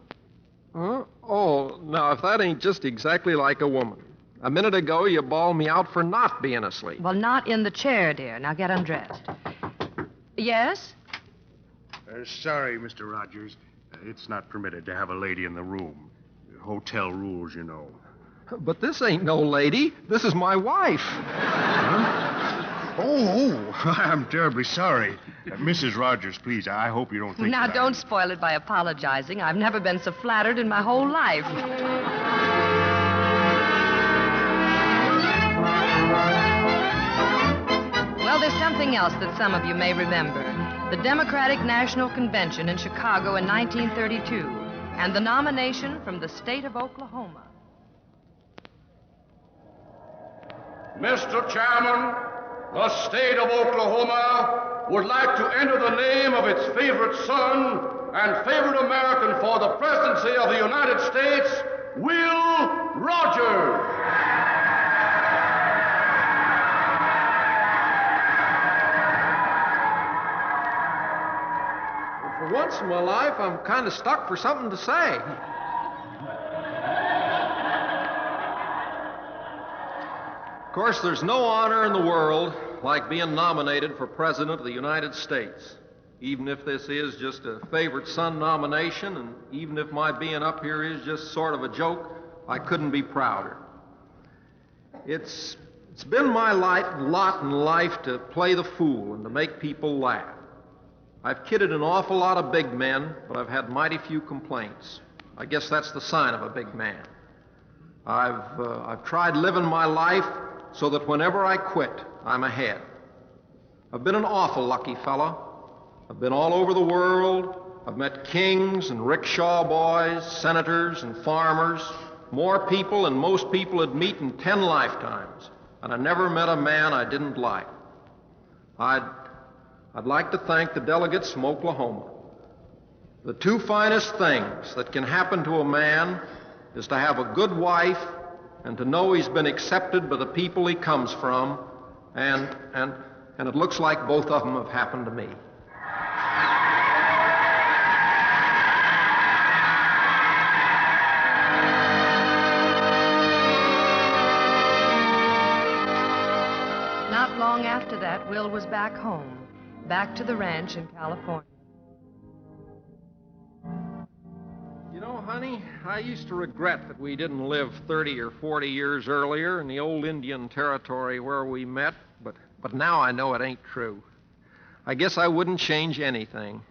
[SPEAKER 4] Huh? Oh, now, if that ain't just exactly like a woman. A minute ago, you bawled me out for not being asleep.
[SPEAKER 3] Well, not in the chair, dear. Now get undressed. Yes?
[SPEAKER 14] Sorry, Mr. Rogers. It's not permitted to have a lady in the room. Hotel rules, you know.
[SPEAKER 4] But this ain't no lady. This is my wife.
[SPEAKER 14] Huh? Oh, I'm terribly sorry. Mrs. Rogers, please, I hope you don't think
[SPEAKER 3] Now,
[SPEAKER 14] that
[SPEAKER 3] don't spoil it by apologizing. I've never been so flattered in my whole life. Well, there's something else that some of you may remember. The Democratic National Convention in Chicago in 1932, and the nomination from the state of Oklahoma.
[SPEAKER 15] Mr. Chairman, the state of Oklahoma would like to enter the name of its favorite son and favorite American for the presidency of the United States, Will Rogers.
[SPEAKER 4] For once in my life, I'm kind of stuck for something to say. Of course, there's no honor in the world like being nominated for President of the United States. Even if this is just a favorite son nomination, and even if my being up here is just sort of a joke, I couldn't be prouder. It's been my lot in life to play the fool and to make people laugh. I've kidded an awful lot of big men, but I've had mighty few complaints. I guess that's the sign of a big man. I've tried living my life so that whenever I quit, I'm ahead. I've been an awful lucky fella. I've been all over the world. I've met kings and rickshaw boys, senators and farmers, more people than most people would meet in 10 lifetimes. And I never met a man I didn't like. I'd like to thank the delegates from Oklahoma. The two finest things that can happen to a man is to have a good wife and to know he's been accepted by the people he comes from, and it looks like both of them have happened to me.
[SPEAKER 3] Not long after that, Will was back home, back to the ranch in California.
[SPEAKER 4] You know, honey, I used to regret that we didn't live 30 or 40 years earlier in the old Indian territory where we met, but now I know it ain't true. I guess I wouldn't change anything.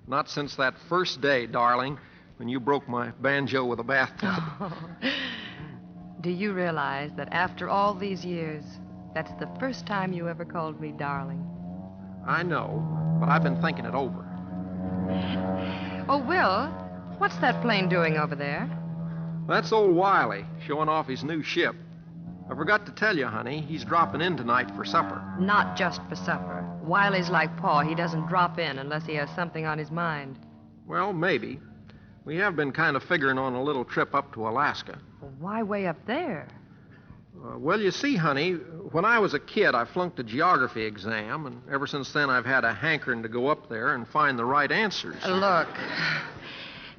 [SPEAKER 4] Not since that first day, darling, when you broke my banjo with a bathtub.
[SPEAKER 3] Do you realize that after all these years, that's the first time you ever called me darling?
[SPEAKER 4] I know, but I've been thinking it over.
[SPEAKER 3] Oh, Will, what's that plane doing over there?
[SPEAKER 4] That's old Wiley, showing off his new ship. I forgot to tell you, honey, he's dropping in tonight for supper.
[SPEAKER 3] Not just for supper. Wiley's like Pa. He doesn't drop in unless he has something on his mind.
[SPEAKER 4] Well, maybe. We have been kind of figuring on a little trip up to Alaska.
[SPEAKER 3] Well, why way up there?
[SPEAKER 4] Well, you see, honey, when I was a kid, I flunked a geography exam, and ever since then I've had a hankering to go up there and find the right answers.
[SPEAKER 3] Look,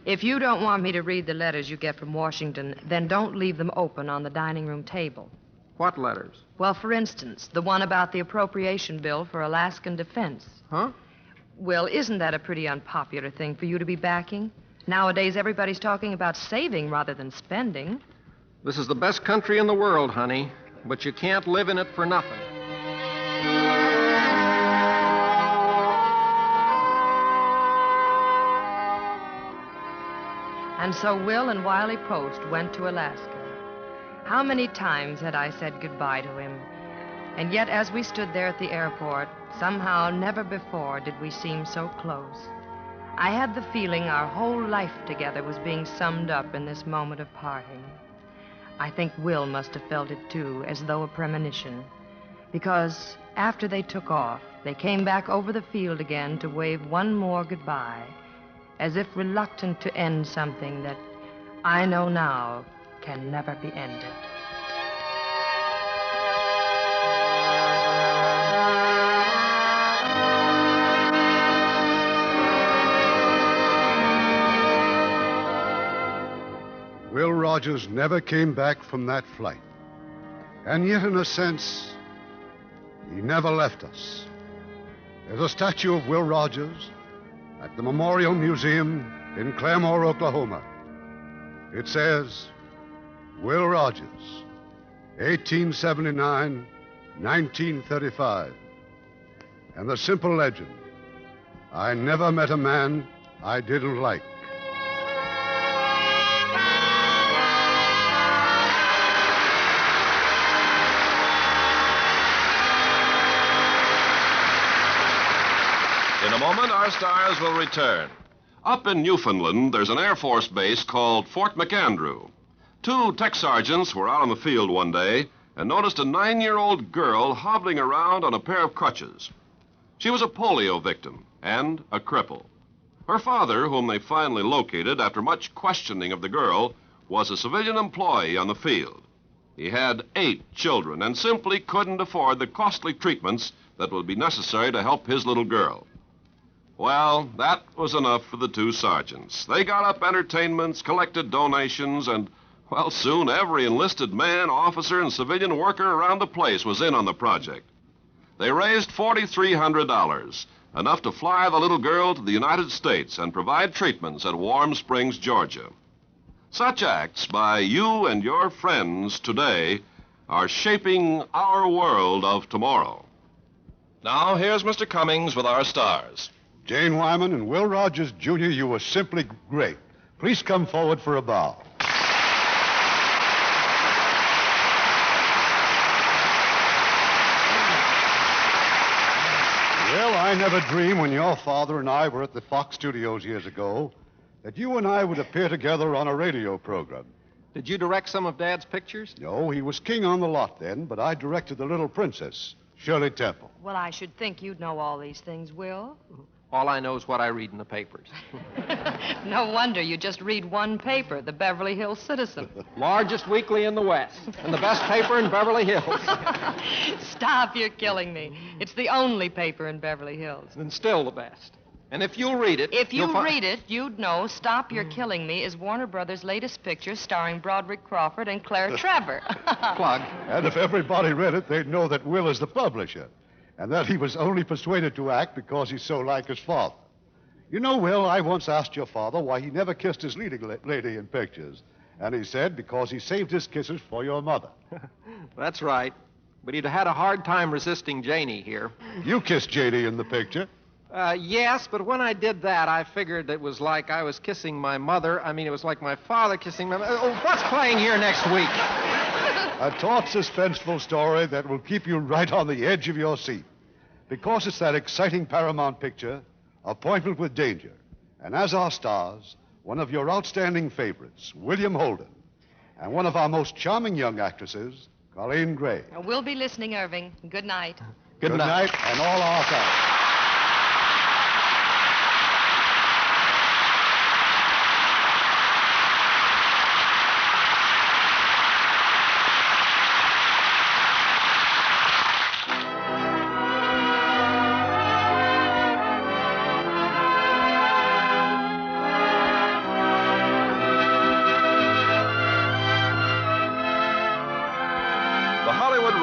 [SPEAKER 3] if you don't want me to read the letters you get from Washington, then don't leave them open on the dining room table.
[SPEAKER 4] What letters?
[SPEAKER 3] Well, for instance, the one about the appropriation bill for Alaskan defense.
[SPEAKER 4] Huh?
[SPEAKER 3] Well, isn't that a pretty unpopular thing for you to be backing? Nowadays, everybody's talking about saving rather than spending.
[SPEAKER 4] This is the best country in the world, honey, but you can't live in it for nothing.
[SPEAKER 3] And so Will and Wiley Post went to Alaska. How many times had I said goodbye to him? And yet, as we stood there at the airport, somehow never before did we seem so close. I had the feeling our whole life together was being summed up in this moment of parting. I think Will must have felt it, too, as though a premonition. Because after they took off, they came back over the field again to wave one more goodbye, as if reluctant to end something that I know now can never be ended.
[SPEAKER 2] Will Rogers never came back from that flight. And yet, in a sense, he never left us. There's a statue of Will Rogers at the Memorial Museum in Claremore, Oklahoma. It says, Will Rogers, 1879, 1935. And the simple legend, I never met a man I didn't like.
[SPEAKER 1] In a moment, our stars will return. Up in Newfoundland, there's an Air Force base called Fort McAndrew. 2 tech sergeants were out on the field one day and noticed a 9-year-old girl hobbling around on a pair of crutches. She was a polio victim and a cripple. Her father, whom they finally located after much questioning of the girl, was a civilian employee on the field. He had 8 children and simply couldn't afford the costly treatments that would be necessary to help his little girl. Well, that was enough for the 2 sergeants. They got up entertainments, collected donations, and, well, soon every enlisted man, officer, and civilian worker around the place was in on the project. They raised $4,300, enough to fly the little girl to the United States and provide treatments at Warm Springs, Georgia. Such acts by you and your friends today are shaping our world of tomorrow. Now, here's Mr. Cummings with our stars.
[SPEAKER 2] Jane Wyman and Will Rogers, Jr., you were simply great. Please come forward for a bow. Well, I never dreamed when your father and I were at the Fox Studios years ago that you and I would appear together on a radio program.
[SPEAKER 4] Did you direct some of Dad's pictures?
[SPEAKER 2] No, he was king on the lot then, but I directed The Little Princess, Shirley Temple.
[SPEAKER 3] Well, I should think you'd know all these things, Will.
[SPEAKER 4] All I know is what I read in the papers.
[SPEAKER 3] No wonder you just read one paper, the Beverly Hills Citizen.
[SPEAKER 4] Largest weekly in the West, and the best paper in Beverly Hills.
[SPEAKER 3] Stop, you're killing me. It's the only paper in Beverly Hills.
[SPEAKER 4] And still the best. And if you'll read it...
[SPEAKER 3] If you read it, you'd know Stop, You're Killing Me is Warner Brothers' latest picture starring Broderick Crawford and Claire Trevor.
[SPEAKER 4] Plug.
[SPEAKER 2] And if everybody read it, they'd know that Will is the publisher, and that he was only persuaded to act because he's so like his father. You know, Will, I once asked your father why he never kissed his leading lady in pictures, and he said because he saved his kisses for your mother.
[SPEAKER 4] That's right. But he'd had a hard time resisting Janie here.
[SPEAKER 2] You kissed Janie in the picture.
[SPEAKER 4] Yes, but when I did that, I figured it was like I was kissing my mother. I mean, it was like my father kissing my mother. Oh, what's playing here next week?
[SPEAKER 2] A taut, suspenseful story that will keep you right on the edge of your seat. Because it's that exciting Paramount picture, Appointment with Danger. And as our stars, one of your outstanding favorites, William Holden. And one of our most charming young actresses, Colleen Gray.
[SPEAKER 3] We'll be listening, Irving. Good night.
[SPEAKER 2] Good night, and all our thanks.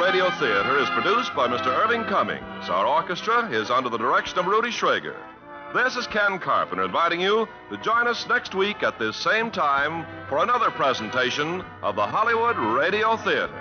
[SPEAKER 1] Radio Theater is produced by Mr. Irving Cummings. Our orchestra is under the direction of Rudy Schrager. This is Ken Carpenter inviting you to join us next week at this same time for another presentation of the Hollywood Radio Theater.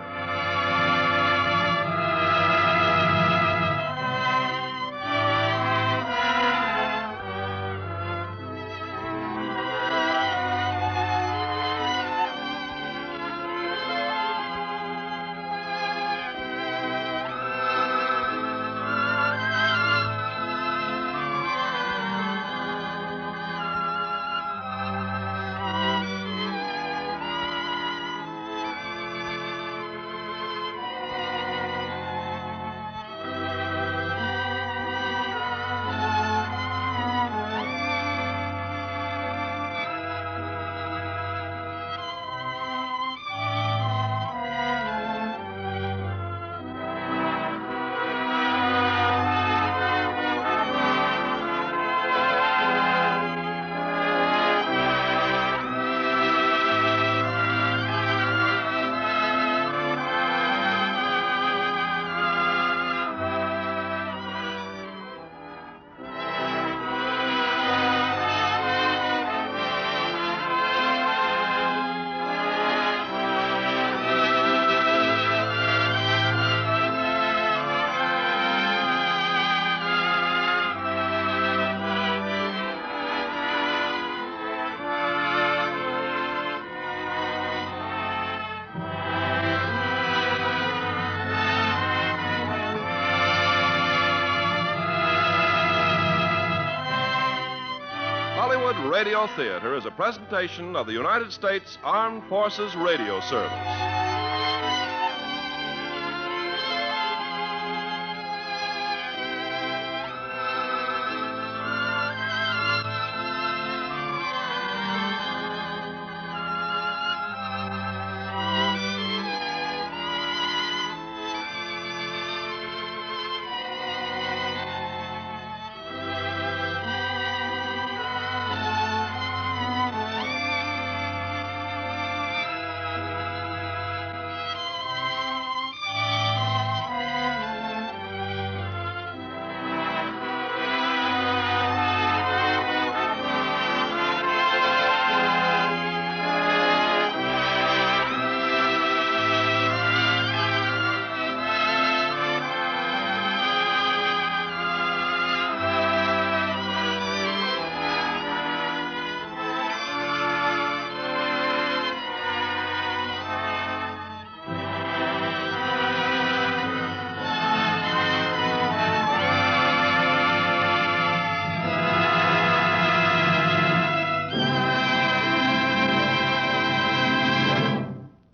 [SPEAKER 1] Radio Theater is a presentation of the United States Armed Forces Radio Service.